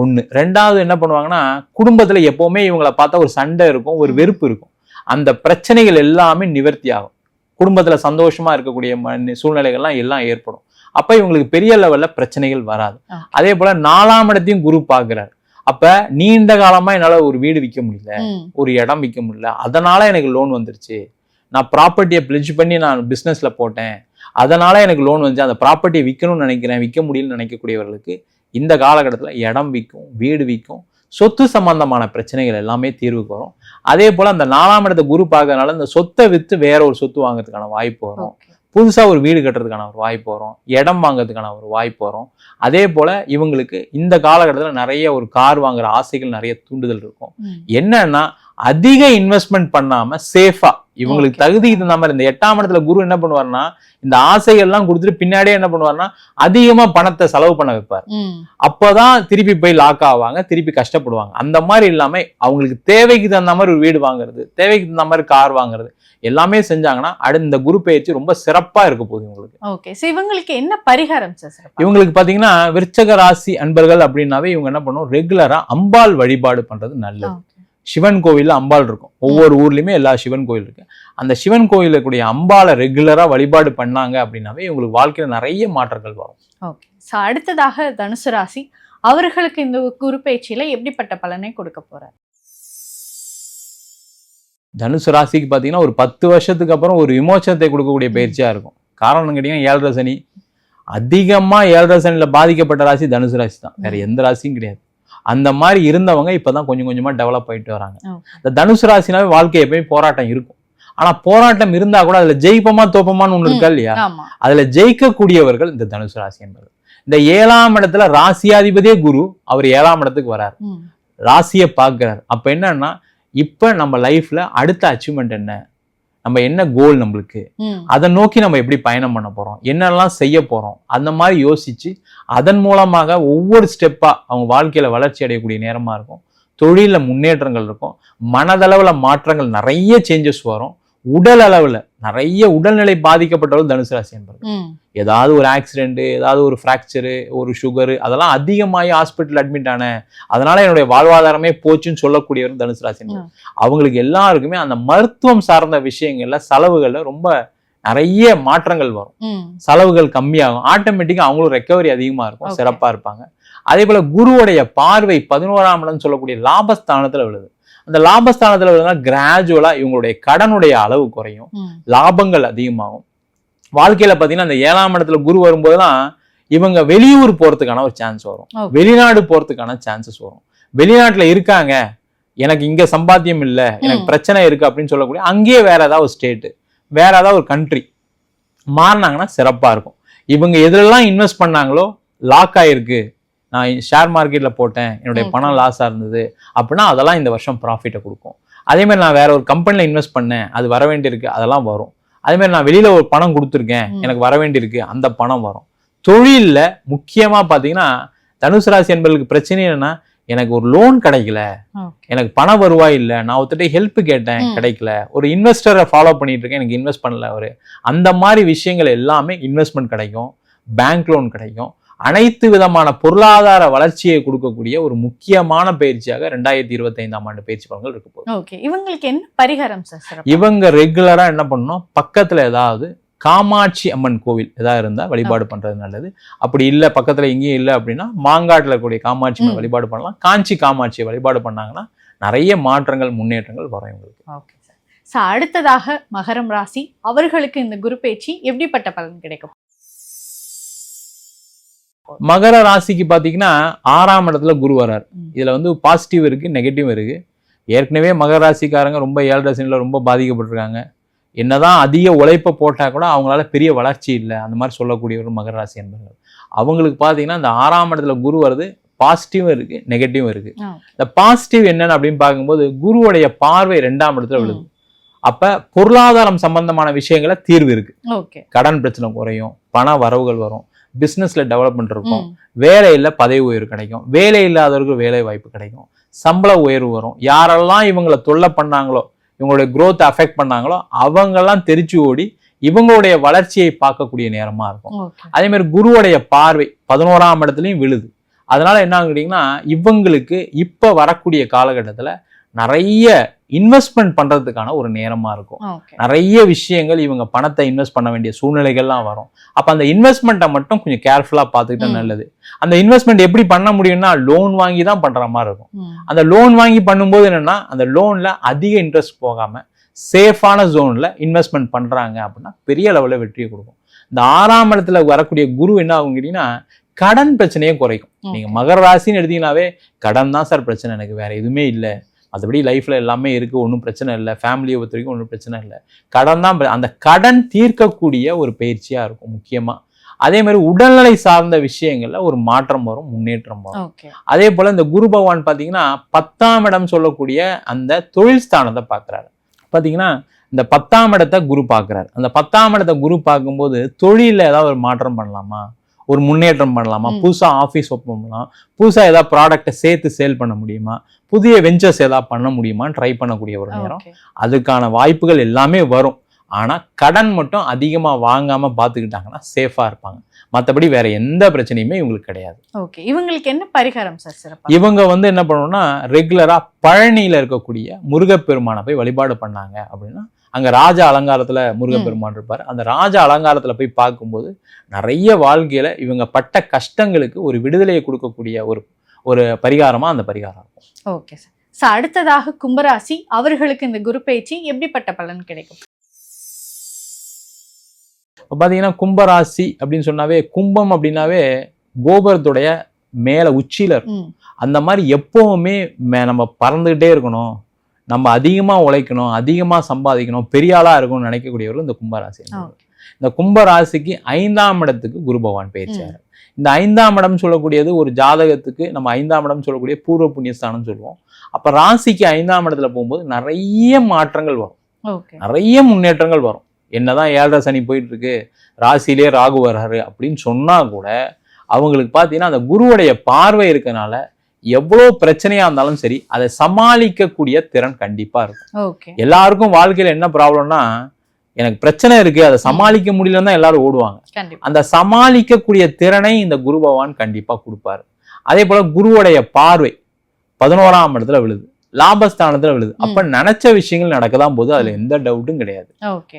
Speaker 3: ஒண்ணு. ரெண்டாவது என்ன பண்ணுவாங்கன்னா, குடும்பத்துல எப்பவுமே இவங்களை பார்த்தா ஒரு சண்டை இருக்கும், ஒரு வெறுப்பு இருக்கும், அந்த பிரச்சனைகள் எல்லாமே நிவர்த்தி ஆகும். குடும்பத்துல சந்தோஷமா இருக்கக்கூடிய சூழ்நிலைகள்லாம் எல்லாம் ஏற்படும். அப்ப இவங்களுக்கு பெரிய லெவல்ல பிரச்சனைகள் வராது. அதே போல 4ஆம் இடத்தையும் குரு பாக்குறாரு. அப்ப நீண்ட காலமா என்னால ஒரு வீடு விற்க முடியல, ஒரு இடம் விற்க முடியல, அதனால எனக்கு லோன் வந்துருச்சு, நான் ப்ராப்பர்ட்டியை பிளட்ஜ் பண்ணி நான் பிஸ்னஸ்ல போட்டேன், அதனால எனக்கு லோன் வந்துச்சு, அந்த ப்ராப்பர்ட்டியை விற்கணும்னு நினைக்கிறேன், விற்க முடியலன்னு நினைக்கக்கூடியவர்களுக்கு இந்த காலகட்டத்தில் இடம் விற்கும், வீடு விற்கும், சொத்து சம்பந்தமான பிரச்சனைகள் எல்லாமே தீர்வுக்கு வரும். அதே போல அந்த 4ஆம் இடத்தை குரு பார்க்கறதுனால இந்த சொத்தை விற்று வேற ஒரு சொத்து வாங்குறதுக்கான வாய்ப்பு வரும், புதுசா ஒரு வீடு கட்டுறதுக்கான ஒரு வாய்ப்பு வரும், இடம் வாங்குறதுக்கான ஒரு வாய்ப்பு வரும். அதே போல இவங்களுக்கு இந்த காலகட்டத்தில் நிறைய ஒரு கார் வாங்குற ஆசைகள் நிறைய தூண்டுதல் இருக்கும். என்னன்னா அதிக இன்வெஸ்ட்மெண்ட் பண்ணாம சேஃபா இவங்களுக்கு தகுதிக்கு தகுந்த மாதிரி இந்த 8ஆம் இடத்துல குரு என்ன பண்ணுவாருன்னா இந்த ஆசைகள் எல்லாம் கொடுத்துட்டு பின்னாடியே என்ன பண்ணுவாருன்னா அதிகமா பணத்தை செலவு பண்ண வைப்பார். அப்பதான் திருப்பி போய் லாக் ஆவாங்க, திருப்பி கஷ்டப்படுவாங்க. அந்த மாதிரி இல்லாம அவங்களுக்கு தேவைக்கு தகுந்த மாதிரி ஒரு வீடு வாங்குறது, தேவைக்கு தகுந்த மாதிரி கார் வாங்குறது எல்லாமே செஞ்சாங்கன்னா அடுத்த இந்த குரு பயிற்சி ரொம்ப சிறப்பா இருக்க போகுது உங்களுக்கு.
Speaker 2: ஓகே, சோ இவங்களுக்கு என்ன பரிகாரம் சார்?
Speaker 3: இவங்களுக்கு பாத்தீங்கன்னா விருச்சக ராசி அன்பர்கள் அப்படின்னாவே இவங்க என்ன பண்ணுவோம், ரெகுலரா அம்பாள் வழிபாடு பண்றது நல்லது. சிவன் கோவில்ல அம்பாள் இருக்கும், ஒவ்வொரு ஊர்லயுமே எல்லா சிவன் கோயில் இருக்கு. அந்த சிவன் கோயில கூடிய அம்பாளை ரெகுலரா வழிபாடு பண்ணாங்க அப்படின்னாவே இவங்களுக்கு வாழ்க்கையில நிறைய மாற்றங்கள் வரும்.
Speaker 2: ஓகே, சோ அடுத்ததாக தனுசு ராசி, அவர்களுக்கு இந்த குரு பயிற்சியில எப்படிப்பட்ட பலனை கொடுக்க போறார்?
Speaker 3: தனுசு ராசிக்கு பாத்தீங்கன்னா ஒரு 10 வருஷத்துக்கு அப்புறம் ஒரு விமோச்சனத்தை கொடுக்கக்கூடிய பயிற்சியா இருக்கும். காரணம் கேட்டீங்கன்னா 7.5 சனி, அதிகமா 7.5 சனியில பாதிக்கப்பட்ட ராசி தனுசு ராசி தான், வேற எந்த ராசியும் கிடையாது. அந்த மாதிரி இருந்தவங்க இப்பதான் கொஞ்சம் கொஞ்சமா டெவலப் ஆயிட்டு வராங்க. இந்த தனுசு ராசினாவே வாழ்க்கை எப்பயுமே போராட்டம் இருக்கும். ஆனா போராட்டம் இருந்தா கூட அதுல ஜெயிப்போமா தோப்பமான்னு ஒண்ணு இருக்கா இல்லையா, அதுல ஜெயிக்கக்கூடியவர்கள் இந்த தனுசு ராசி என்பது. இந்த 7ஆம் இடத்துல ராசியாதிபதியே குரு, அவர் 7ஆம் இடத்துக்கு வராரு, ராசியை பார்க்கிறார். அப்ப என்னன்னா இப்ப நம்ம லைஃப்ல அடுத்த அச்சீவ்மெண்ட் என்ன, நம்ம என்ன கோல், நம்மளுக்கு அதை நோக்கி நம்ம எப்படி பயணம் பண்ண போறோம், என்னெல்லாம் செய்ய போறோம், அந்த மாதிரி யோசிச்சு அதன் மூலமாக ஒவ்வொரு ஸ்டெப்பா அவங்க வாழ்க்கையில வளர்ச்சி அடையக்கூடிய நேரமா இருக்கும். தொழில முன்னேற்றங்கள் இருக்கும், மனதளவுல மாற்றங்கள், நிறைய சேஞ்சஸ் வரும். உடல் அளவுல நிறைய உடல்நிலை பாதிக்கப்பட்டவர்கள் தனுசு ராசி என்பது. ஏதாவது ஒரு ஆக்சிடென்ட், ஏதாவது ஒரு ஃப்ராக்சரு, ஒரு சுகரு, அதெல்லாம் அதிகமாகி ஹாஸ்பிட்டல் அட்மிட் ஆன, அதனால என்னுடைய வாழ்வாதாரமே போச்சுன்னு சொல்லக்கூடியவர் தனுசு ராசி என்பது. அவங்களுக்கு எல்லாருக்குமே அந்த மருத்துவம் சார்ந்த விஷயங்கள்ல செலவுகள்ல ரொம்ப நிறைய மாற்றங்கள் வரும். செலவுகள் கம்மியாகும், ஆட்டோமேட்டிக்கா அவங்களும் ரெக்கவரி அதிகமா இருக்கும், சிறப்பா இருப்பாங்க. அதே போல குருவுடைய பார்வை 11ஆம் இடம் சொல்லக்கூடிய லாபஸ்தானத்துல விழுது. அந்த லாபஸ்தானத்துல விழுந்தா கிராஜுவலா இவங்களுடைய கடனுடைய அளவு குறையும், லாபங்கள் அதிகமாகும். வாழ்க்கையில பாத்தீங்கன்னா அந்த 7ஆம் இடத்துல குரு வரும்போதுதான் இவங்க வெளியூர் போறதுக்கான ஒரு சான்ஸ் வரும், வெளிநாடு போறதுக்கான சான்சஸ் வரும். வெளிநாட்டுல இருக்காங்க, எனக்கு இங்க சம்பாத்தியம் இல்லை, எனக்கு பிரச்சனை இருக்கு அப்படின்னு சொல்லக்கூடிய அங்கேயே வேற ஏதாவது ஒரு ஸ்டேட்டு, வேற ஏதாவது ஒரு கண்ட்ரி மாறினாங்கன்னா சிறப்பா இருக்கும். இவங்க எதுலெல்லாம் இன்வெஸ்ட் பண்ணாங்களோ லாக் ஆயிருக்கு, நான் ஷேர் மார்க்கெட்ல போட்டேன், என்னுடைய பணம் லாஸா இருந்தது அப்படின்னா அதெல்லாம் இந்த வருஷம் ப்ராஃபிட்டை கொடுக்கும். அதே மாதிரி நான் வேற ஒரு கம்பெனில இன்வெஸ்ட் பண்ணேன், அது வர வேண்டியிருக்கு, அதெல்லாம் வரும். அதே மாதிரி நான் வெளியில ஒரு பணம் கொடுத்துருக்கேன், எனக்கு வர வேண்டியிருக்கு, அந்த பணம் வரும். தொழில்ல முக்கியமா பாத்தீங்கன்னா தனுசு ராசி என்பவர்களுக்கு பிரச்சனை என்னன்னா, எனக்கு ஒரு லோன் கிடைக்கல, எனக்கு பண வருவாய் இல்லை, நான் ஒருத்தட்ட ஹெல்ப் கேட்டேன் கிடைக்கல, ஒரு இன்வெஸ்டரை ஃபாலோ பண்ணிட்டு இருக்கேன், எனக்கு இன்வெஸ்ட் பண்ணல அவரு, அந்த மாதிரி விஷயங்கள் எல்லாமே இன்வெஸ்ட்மெண்ட் கிடைக்கும், பேங்க் லோன் கிடைக்கும். அனைத்து விதமான பொருளாதார வளர்ச்சியை கொடுக்கக்கூடிய ஒரு முக்கியமான பயிற்சியாக 2025ஆம் ஆண்டு பயிற்சி பலன்கள் இருக்க போகுது.
Speaker 2: ஓகே, இவங்களுக்கு என்ன பரிகாரம் சார்?
Speaker 3: இவங்க ரெகுலரா என்ன பண்ணணும், பக்கத்துல ஏதாவது காமாட்சி அம்மன் கோவில் ஏதாவது இருந்தா வழிபாடு பண்றது நல்லது. அப்படி இல்லை, பக்கத்துல எங்கேயும் இல்லை அப்படின்னா மாங்காட்டுல இருக்கக்கூடிய காமாட்சி அம்மன் வழிபாடு பண்ணலாம். காஞ்சி காமாட்சியை வழிபாடு பண்ணாங்கன்னா நிறைய மாற்றங்கள் முன்னேற்றங்கள் வரும் இவங்களுக்கு.
Speaker 2: ஓகே சார், அடுத்ததாக மகரம் ராசி, அவர்களுக்கு இந்த குரு பயிற்சி எப்படிப்பட்ட பலன் கிடைக்கும்?
Speaker 3: மகர ராசிக்கு பாத்தீங்கன்னா 6ஆம் இடத்துல குரு வரார். இதுல வந்து பாசிட்டிவ் இருக்கு, நெகட்டிவ் இருக்கு. ஏற்கனவே மகர ராசிக்காரங்க ரொம்ப 7.5 சனியில ரொம்ப பாதிக்கப்பட்டிருக்காங்க. என்னதான் அதிக உழைப்பை போட்டா கூட அவங்களால பெரிய வளர்ச்சி இல்லை, அந்த மாதிரி சொல்லக்கூடிய ஒரு மகர ராசி என்பவர்கள். அவங்களுக்கு பாத்தீங்கன்னா இந்த 6ஆம் இடத்துல குரு வருது, பாசிட்டிவும் இருக்கு, நெகட்டிவும் இருக்கு. இந்த பாசிட்டிவ் என்னன்னு அப்படின்னு பார்க்கும்போது குருவுடைய பார்வை 2ஆம் இடத்துல விழுது. அப்ப பொருளாதாரம் சம்பந்தமான விஷயங்கள தீர்வு இருக்கு. கடன் பிரச்சனை குறையும், பண வரவுகள் வரும், பிசினஸ்ல டெவலப்மெண்ட் இருக்கும், வேலையில பதவி உயர்வு கிடைக்கும், வேலை இல்லாதவர்களுக்கு வேலை வாய்ப்பு கிடைக்கும், சம்பள உயர்வு வரும். யாரெல்லாம் இவங்களை தொல்லை பண்ணாங்களோ, இவங்களுடைய growth அஃபெக்ட் பண்ணாங்களோ அவங்கெல்லாம் தெரிச்சு ஓடி இவங்களுடைய வளர்ச்சியை பார்க்கக்கூடிய நேரமா இருக்கும். அதே மாதிரி குருவுடைய பார்வை 11ஆம் இடத்துலயும் விழுது. அதனால என்ன கேட்டீங்கன்னா இவங்களுக்கு இப்ப வரக்கூடிய காலகட்டத்துல நிறைய இன்வெஸ்ட்மெண்ட் பண்றதுக்கான ஒரு நேரமா இருக்கும். நிறைய விஷயங்கள் இவங்க பணத்தை இன்வெஸ்ட் பண்ண வேண்டிய சூழ்நிலைகள்லாம் வரும். அப்ப அந்த இன்வெஸ்ட்மெண்ட்டை மட்டும் கொஞ்சம் கேர்ஃபுல்லா பார்த்துக்கிட்டா நல்லது. அந்த இன்வெஸ்ட்மெண்ட் எப்படி பண்ண முடியும்னா லோன் வாங்கி தான் பண்ற மாதிரி இருக்கும். அந்த லோன் வாங்கி பண்ணும்போது என்னன்னா அந்த லோன்ல அதிக இன்ட்ரெஸ்ட் போகாம சேஃபான ஜோன்ல இன்வெஸ்ட்மெண்ட் பண்றாங்க அப்படின்னா பெரிய லெவலில் வெற்றியை கொடுக்கும். இந்த 6ஆம் இடத்துல வரக்கூடிய குரு என்ன ஆகும் கேட்டீங்கன்னா கடன் பிரச்சனையே குறைக்கும். நீங்க மகர ராசின்னு எடுத்தீங்கன்னாவே கடன் தான் சார் பிரச்சனை, எனக்கு வேற எதுவுமே இல்லை, மற்றபடி லைஃப்ல எல்லாமே இருக்கு, ஒன்றும் பிரச்சனை இல்லை, ஃபேமிலியை பொறுத்த வரைக்கும் ஒன்றும் பிரச்சனை இல்லை, கடன் தான். அந்த கடன் தீர்க்கக்கூடிய ஒரு பயிற்சியா இருக்கும் முக்கியமா. அதே மாதிரி உடல்நிலை சார்ந்த விஷயங்கள்ல ஒரு மாற்றம் வரும், முன்னேற்றம் வரும்.
Speaker 2: ஓகே.
Speaker 3: அதே போல இந்த குரு பகவான் பாத்தீங்கன்னா 10ஆம் இடம் சொல்லக்கூடிய அந்த தொழில் ஸ்தானத்தை பார்க்கிறாரு. பாத்தீங்கன்னா இந்த 10ஆம் இடத்தை குரு பார்க்கிறாரு. அந்த 10ஆம் இடத்தை குரு பார்க்கும்போது தொழில ஏதாவது ஒரு மாற்றம் பண்ணலாமா, ஒரு முன்னேற்றம் பண்ணலாமா, புதுசா ஆஃபீஸ் ஓப்பன் பண்ணலாம், புதுசா ஏதாவது ப்ராடக்டை சேர்த்து சேல் பண்ண முடியுமா, புதிய வெஞ்சர்ஸ் ஏதாவது பண்ண முடியுமான்னு ட்ரை பண்ணக்கூடிய ஒரு நேரம். அதுக்கான வாய்ப்புகள் எல்லாமே வரும். ஆனா கடன் மட்டும் அதிகமா வாங்காம பாத்துக்கிட்டாங்கன்னா சேஃபா இருப்பாங்க. மற்றபடி வேற எந்த பிரச்சனையுமே இவங்களுக்கு கிடையாது.
Speaker 2: ஓகே. இவங்களுக்கு என்ன பரிகாரம் சார் சிறப்பா?
Speaker 3: இவங்க என்ன பண்ணணும்னா ரெகுலரா பழனியில இருக்கக்கூடிய முருகப்பெருமானை போய் வழிபாடு பண்ணாங்க அப்படின்னா, அங்க ராஜ அலங்காரத்துல முருகப்பெருமான் இருப்பாரு. அந்த ராஜ அலங்காரத்துல போய் பார்க்கும்போது நிறைய வாழ்க்கையில இவங்க பட்ட கஷ்டங்களுக்கு ஒரு விடுதலையை கொடுக்கக்கூடிய ஒரு பரிகாரமா அந்த பரிகாரம் இருக்கும்.
Speaker 2: Okay sir. சார் அடுத்ததாக கும்பராசி, அவர்களுக்கு இந்த குரு பயிற்சி எப்படிப்பட்ட பலன் கிடைக்கும்?
Speaker 3: இப்போ பார்த்தீங்கன்னா கும்பராசி அப்படின்னு சொன்னாவே, கும்பம் அப்படின்னாவே கோபுரத்துடைய மேலே உச்சியில் இருக்கும். அந்த மாதிரி எப்பவுமே நம்ம பறந்துகிட்டே இருக்கணும், நம்ம அதிகமாக உழைக்கணும், அதிகமாக சம்பாதிக்கணும், பெரிய ஆளாக இருக்கணும்னு நினைக்கக்கூடியவர்கள் இந்த கும்பராசி. இந்த கும்பராசிக்கு 5ஆம் இடத்துக்கு குரு பகவான் பயிற்சியார். இந்த 5ஆம் இடம் சொல்லக்கூடியது ஒரு ஜாதகத்துக்கு நம்ம 5ஆம் இடம் சொல்லக்கூடிய பூர்வ புண்ணியஸ்தானம் சொல்லுவோம். அப்போ ராசிக்கு 5ஆம் இடத்துல போகும்போது நிறைய மாற்றங்கள் வரும், நிறைய முன்னேற்றங்கள் வரும். என்னதான் 7.5 சனி போயிட்டு இருக்கு, ராசியிலே ராகு வர்றாரு அப்படின்னு சொன்னா கூட அவங்களுக்கு பார்த்தீங்கன்னா அந்த குருவுடைய பார்வை இருக்கனால எவ்வளோ பிரச்சனையா இருந்தாலும் சரி அதை சமாளிக்கக்கூடிய திறன் கண்டிப்பா இருக்கும். எல்லாருக்கும் வாழ்க்கையில என்ன ப்ராப்ளம்னா, எனக்கு பிரச்சனை இருக்கு அதை சமாளிக்க முடியலன்னு தான் எல்லாரும் ஓடுவாங்க. அந்த சமாளிக்கக்கூடிய திறனை இந்த குரு பகவான் கண்டிப்பா கொடுப்பாரு. அதே போல குருவுடைய பார்வை 11ஆம் இடத்துல விழுது, லாபஸ்தானத்துல விழுது. அப்ப நினைச்ச விஷயங்கள் நடக்கதான் போது, அதுல எந்த டவுட்டும் கிடையாது.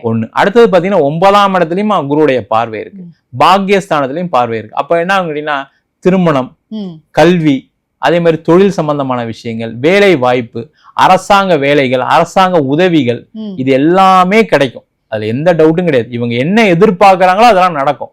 Speaker 3: ஒண்ணு. அடுத்தது பாத்தீங்கன்னா 9ஆம் இடத்துலயும் குருவுடைய பார்வை இருக்கு, பாக்கியஸ்தானத்திலயும் பார்வை இருக்கு. அப்ப என்ன ஆகும் அப்படின்னா திருமணம், கல்வி, அதே மாதிரி தொழில் சம்பந்தமான விஷயங்கள், வேலை வாய்ப்பு, அரசாங்க வேலைகள், அரசாங்க உதவிகள், இது எல்லாமே கிடைக்கும். அதுல எந்த டவுட்டும் கிடையாது. இவங்க என்ன எதிர்பார்க்கறாங்களோ அதெல்லாம் நடக்கும்.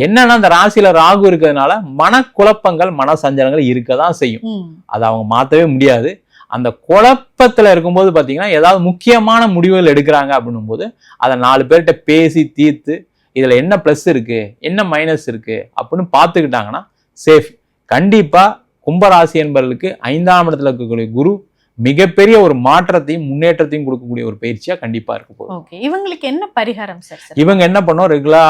Speaker 3: என்னன்னா அந்த ராசியில ராகு இருக்கிறதுனால மனக்குழப்பங்கள், மன சஞ்சலங்கள் இருக்கதான் செய்யும். அதை அவங்க மாத்தவே முடியாது. அந்த குழப்பத்துல இருக்கும்போது பாத்தீங்கன்னா ஏதாவது முக்கியமான முடிவுகள் எடுக்கிறாங்க அப்படின்னும் போது அதை 4 பேர்கிட்ட பேசி தீர்த்து இதுல என்ன பிளஸ் இருக்கு, என்ன மைனஸ் இருக்கு அப்படின்னு பாத்துக்கிட்டாங்கன்னா சேஃப். கண்டிப்பா கும்பராசி என்பவர்களுக்கு 5ஆம் இடத்துல இருக்கக்கூடிய குரு மிகப்பெரிய ஒரு மாற்றத்தையும் முன்னேற்றத்தையும் கொடுக்கக்கூடிய ஒரு பயிற்சியா கண்டிப்பா இருக்க போகுது.
Speaker 2: இவங்களுக்கு என்ன பரிகாரம் சார்?
Speaker 3: இவங்க என்ன பண்ணோம், ரெகுலரா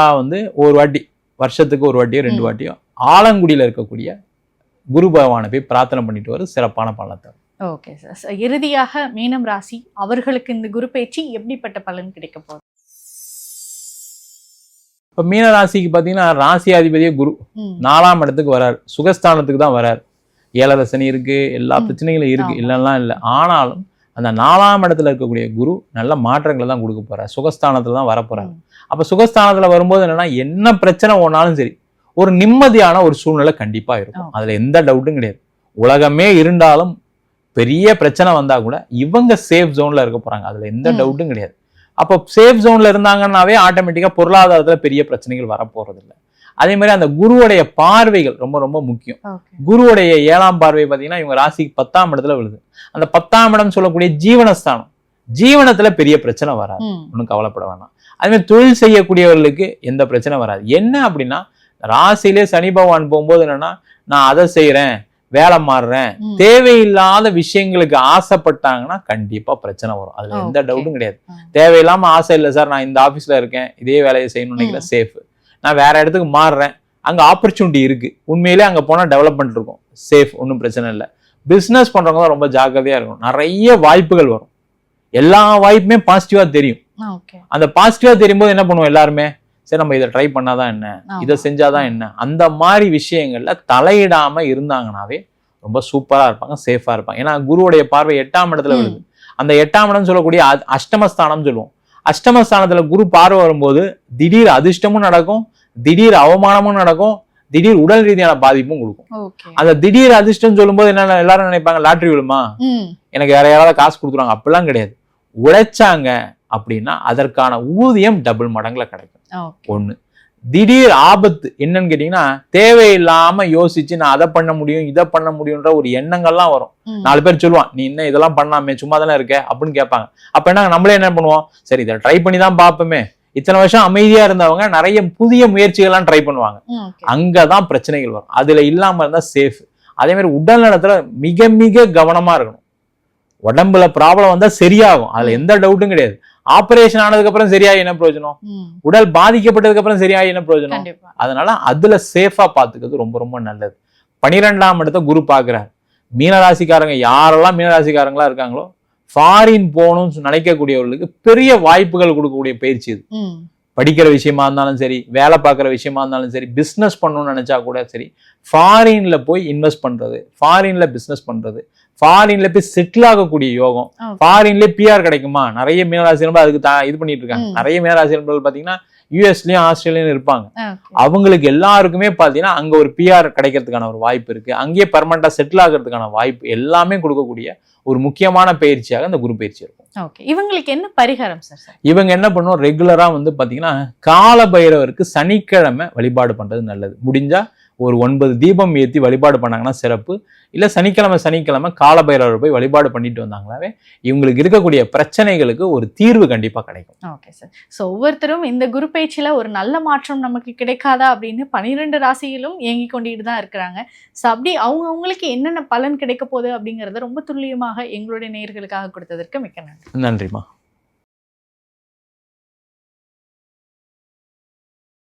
Speaker 3: ஒரு வாட்டி, வருஷத்துக்கு ஒரு வாட்டியோ 2 வாட்டியோ ஆலங்குடியில இருக்கக்கூடிய குரு பகவானை போய் பிரார்த்தனை பண்ணிட்டு வர சிறப்பான பலத்தை.
Speaker 2: Okay sir. இறுதியாக மீனம் ராசி, அவர்களுக்கு இந்த குரு பயிற்சி எப்படிப்பட்ட பலன் கிடைக்க போகுது?
Speaker 3: இப்ப மீன ராசிக்கு பாத்தீங்கன்னா ராசி அதிபதியே குரு 4ஆம் இடத்துக்கு வராரு, சுகஸ்தானத்துக்கு தான் வராரு. 7.5 சனி இருக்கு, எல்லா பிரச்சனைகளும் இருக்கு, இல்லைன்னா இல்லை. ஆனாலும் அந்த 4ஆம் இடத்துல இருக்கக்கூடிய குரு நல்ல மாற்றங்களை தான் கொடுக்க போறாரு, சுகஸ்தானத்துல தான் வரப்போறாரு. அப்ப சுகஸ்தானத்துல வரும்போது என்னன்னா என்ன பிரச்சனை ஓனாலும் சரி ஒரு நிம்மதியான ஒரு சூழ்நிலை கண்டிப்பா இருக்கும். அதுல எந்த டவுட்டும் கிடையாது. உலகமே இருந்தாலும் பெரிய பிரச்சனை வந்தா கூட இவங்க சேஃப் ஜோன்ல இருக்க போறாங்க, அதுல எந்த டவுட்டும் கிடையாது. அப்போ சேஃப் ஜோன்ல இருந்தாங்கன்னாவே ஆட்டோமேட்டிக்கா பொருளாதாரத்துல பெரிய பிரச்சனைகள் வரப்போறது இல்லை. அதே மாதிரி அந்த குருவுடைய பார்வைகள் ரொம்ப ரொம்ப முக்கியம். குருவுடைய 7ஆம் பார்வை பாத்தீங்கன்னா இவங்க ராசிக்கு 10ஆம் இடத்துல விழுது. அந்த 10ஆம் இடம் சொல்லக்கூடிய ஜீவனஸ்தானம், ஜீவனத்துல பெரிய பிரச்சனை வராது, ஒன்றும் கவலைப்பட வேணாம். அதே மாதிரி தொழில் செய்யக்கூடியவர்களுக்கு எந்த பிரச்சனை வராது. என்ன அப்படின்னா ராசியிலே சனி பகவான் போகும்போது என்னன்னா, நான் அதை செய்யறேன், வேலை மாறுறேன், தேவையில்லாத விஷயங்களுக்கு ஆசைப்பட்டாங்கன்னா கண்டிப்பா பிரச்சனை வரும். அதுல எந்த டவுட்டும் கிடையாது. தேவையில்லாம ஆசை இல்லை சார், நான் இந்த ஆபீஸ்ல இருக்கேன், இதே வேலையை செய்யணும்னு நினைக்கிறேன், சேஃப். நான் வேற இடத்துக்கு மாறுறேன், அங்க ஆப்பர்ச்சுனிட்டி இருக்கு, உண்மையிலே அங்க போனா டெவலப்மெண்ட் இருக்கும், சேஃப், ஒன்றும் பிரச்சனை இல்லை. பிசினஸ் பண்றவங்க தான் ரொம்ப ஜாக்கிரதையா இருக்கும். நிறைய வாய்ப்புகள் வரும், எல்லா வாய்ப்புமே பாசிட்டிவா தெரியும். அந்த பாசிட்டிவா தெரியும் போது என்ன பண்ணுவோம் எல்லாருமே, சரி நம்ம இதை ட்ரை பண்ணாதான் என்ன, இதை செஞ்சாதான் என்ன, அந்த மாதிரி விஷயங்கள்ல தலையிடாம இருந்தாங்கன்னாவே ரொம்ப சூப்பரா இருப்பாங்க, சேஃபா இருப்பாங்க. ஏன்னா குருவுடைய பார்வை 8ஆம் இடத்துல விழுது. அந்த 8ஆம் இடம் சொல்லக்கூடிய அஷ்டமஸ்தானம் சொல்லுவோம். அஷ்டமஸ்தானத்துல குரு பார்வை வரும்போது திடீர் அதிர்ஷ்டமும் நடக்கும், திடீர் அவமானமும் நடக்கும், திடீர் உடல் ரீதியான பாதிப்பும் கொடுக்கும். அந்த திடீர் அதிர்ஷ்டம் சொல்லும் போது என்ன எல்லாரும் நினைப்பாங்க, லாட்டரி விழுமா, எனக்கு வேற யாராவது காசு கொடுத்துருவாங்க. அப்படிலாம் கிடையாது. உழைச்சாங்க அப்படின்னா அதற்கான ஊதியம் டபுள் மடங்குல கிடைக்கும். ஒண்ணு. திடீர் ஆபத்து என்னன்னு கேட்டீங்கன்னா தேவையில்லாம யோசிச்சு நான் அதை பண்ண முடியும், இதை பண்ண முடியும்ன்ற ஒரு எண்ணங்கள்லாம் வரும். 4 பேர் சொல்லுவான், நீ என்ன இதெல்லாம் பண்ணாமே சும்மா தானே இருக்க அப்படின்னு கேட்பாங்க. அப்ப என்ன நம்மளே என்ன பண்ணுவோம், சரி இதை ட்ரை பண்ணி தான் பார்ப்போமே, இத்தனை வருஷம் அமைதியா இருந்தவங்க நிறைய புதிய முயற்சிகள்லாம் ட்ரை பண்ணுவாங்க.
Speaker 2: ஓகே.
Speaker 3: அங்கதான் பிரச்சனைகள் வரும். அதுல இல்லாம இருந்தா சேஃப். அதே மாதிரி உடல் நலத்துல மிக மிக கவனமா இருக்கணும். உடம்புல ப்ராப்ளம் வந்தா சரியாகும், அதுல எந்த டவுட்டும் கிடையாது. ஆபரேஷன் ஆனதுக்கு அப்புறம் சரியாகி என்ன பிரயோஜனம்? உடல் பாதிக்கப்பட்டதுக்கு அப்புறம் சரியாகி என்ன பிரயோஜனம்?
Speaker 2: கண்டிப்பா.
Speaker 3: அதனால அதுல சேஃபா பாத்துக்கிறது ரொம்ப ரொம்ப நல்லது. 12ஆம் இடத்தை குரு பாக்குறாரு. மீனராசிக்காரங்க யாரெல்லாம் மீனராசிக்காரங்களா இருக்காங்களோ ஃபாரின் போகணும்னு நினைக்கக்கூடியவர்களுக்கு பெரிய வாய்ப்புகள் கொடுக்கக்கூடிய பயிற்சி இது. படிக்கிற விஷயமா இருந்தாலும் சரி, வேலை பார்க்குற விஷயமா இருந்தாலும் சரி, பிஸ்னஸ் பண்ணணும்னு நினைச்சா கூட சரி, ஃபாரின்ல போய் இன்வெஸ்ட் பண்றது, ஃபாரின்ல பிஸ்னஸ் பண்றது, ஃபாரின்ல போய் செட்டில் ஆகக்கூடிய யோகம், ஃபாரின்லேயே பிஆர் கிடைக்குமா? நிறைய மீனராசி நண்பர்கள் அதுக்கு இது பண்ணிட்டு இருக்காங்க. நிறைய மீனராசி நண்பர்கள் பாத்தீங்கன்னா யூஎஸ்லயும் ஆஸ்திரேலியாலும் இருப்பாங்க. அவங்களுக்கு எல்லாருக்குமே பாத்தீங்கன்னா அங்க ஒரு பிஆர் கிடைக்கிறதுக்கான ஒரு வாய்ப்பு இருக்கு. அங்கேயே பெர்மனண்டா செட்டில் ஆகிறதுக்கான வாய்ப்பு எல்லாமே கொடுக்கக்கூடிய ஒரு முக்கியமான பயிற்சியாக இந்த குரு பயிற்சி இருக்கும்.
Speaker 2: ஓகே. இவங்களுக்கு என்ன பரிகாரம் சார்?
Speaker 3: இவங்க என்ன பண்ணுவோம், ரெகுலரா வந்து பாத்தீங்கன்னா கால பைரவருக்கு சனிக்கிழமை வழிபாடு பண்றது நல்லது. முடிஞ்சா ஒரு 9 தீபம் ஏற்றி வழிபாடு பண்ணாங்கன்னா சிறப்பு. இல்லை சனிக்கிழமை கால பைரவர் போய் வழிபாடு பண்ணிட்டு வந்தாங்களாவே இவங்களுக்கு இருக்கக்கூடிய பிரச்சனைகளுக்கு ஒரு தீர்வு கண்டிப்பா கிடைக்கும்.
Speaker 2: Okay sir. ஸோ ஒவ்வொருத்தரும் இந்த குரு பயிற்சியில ஒரு நல்ல மாற்றம் நமக்கு கிடைக்காதா அப்படின்னு 12 ராசியிலும் இயங்கி கொண்டிட்டு தான் இருக்கிறாங்க. ஸோ அப்படி அவங்களுக்கு என்னென்ன பலன் கிடைக்க போகுது அப்படிங்கிறத ரொம்ப துல்லியமாக எங்களுடைய நேயர்களுக்காக கொடுத்ததற்கு மிக்க நன்றி.
Speaker 3: நன்றிமா.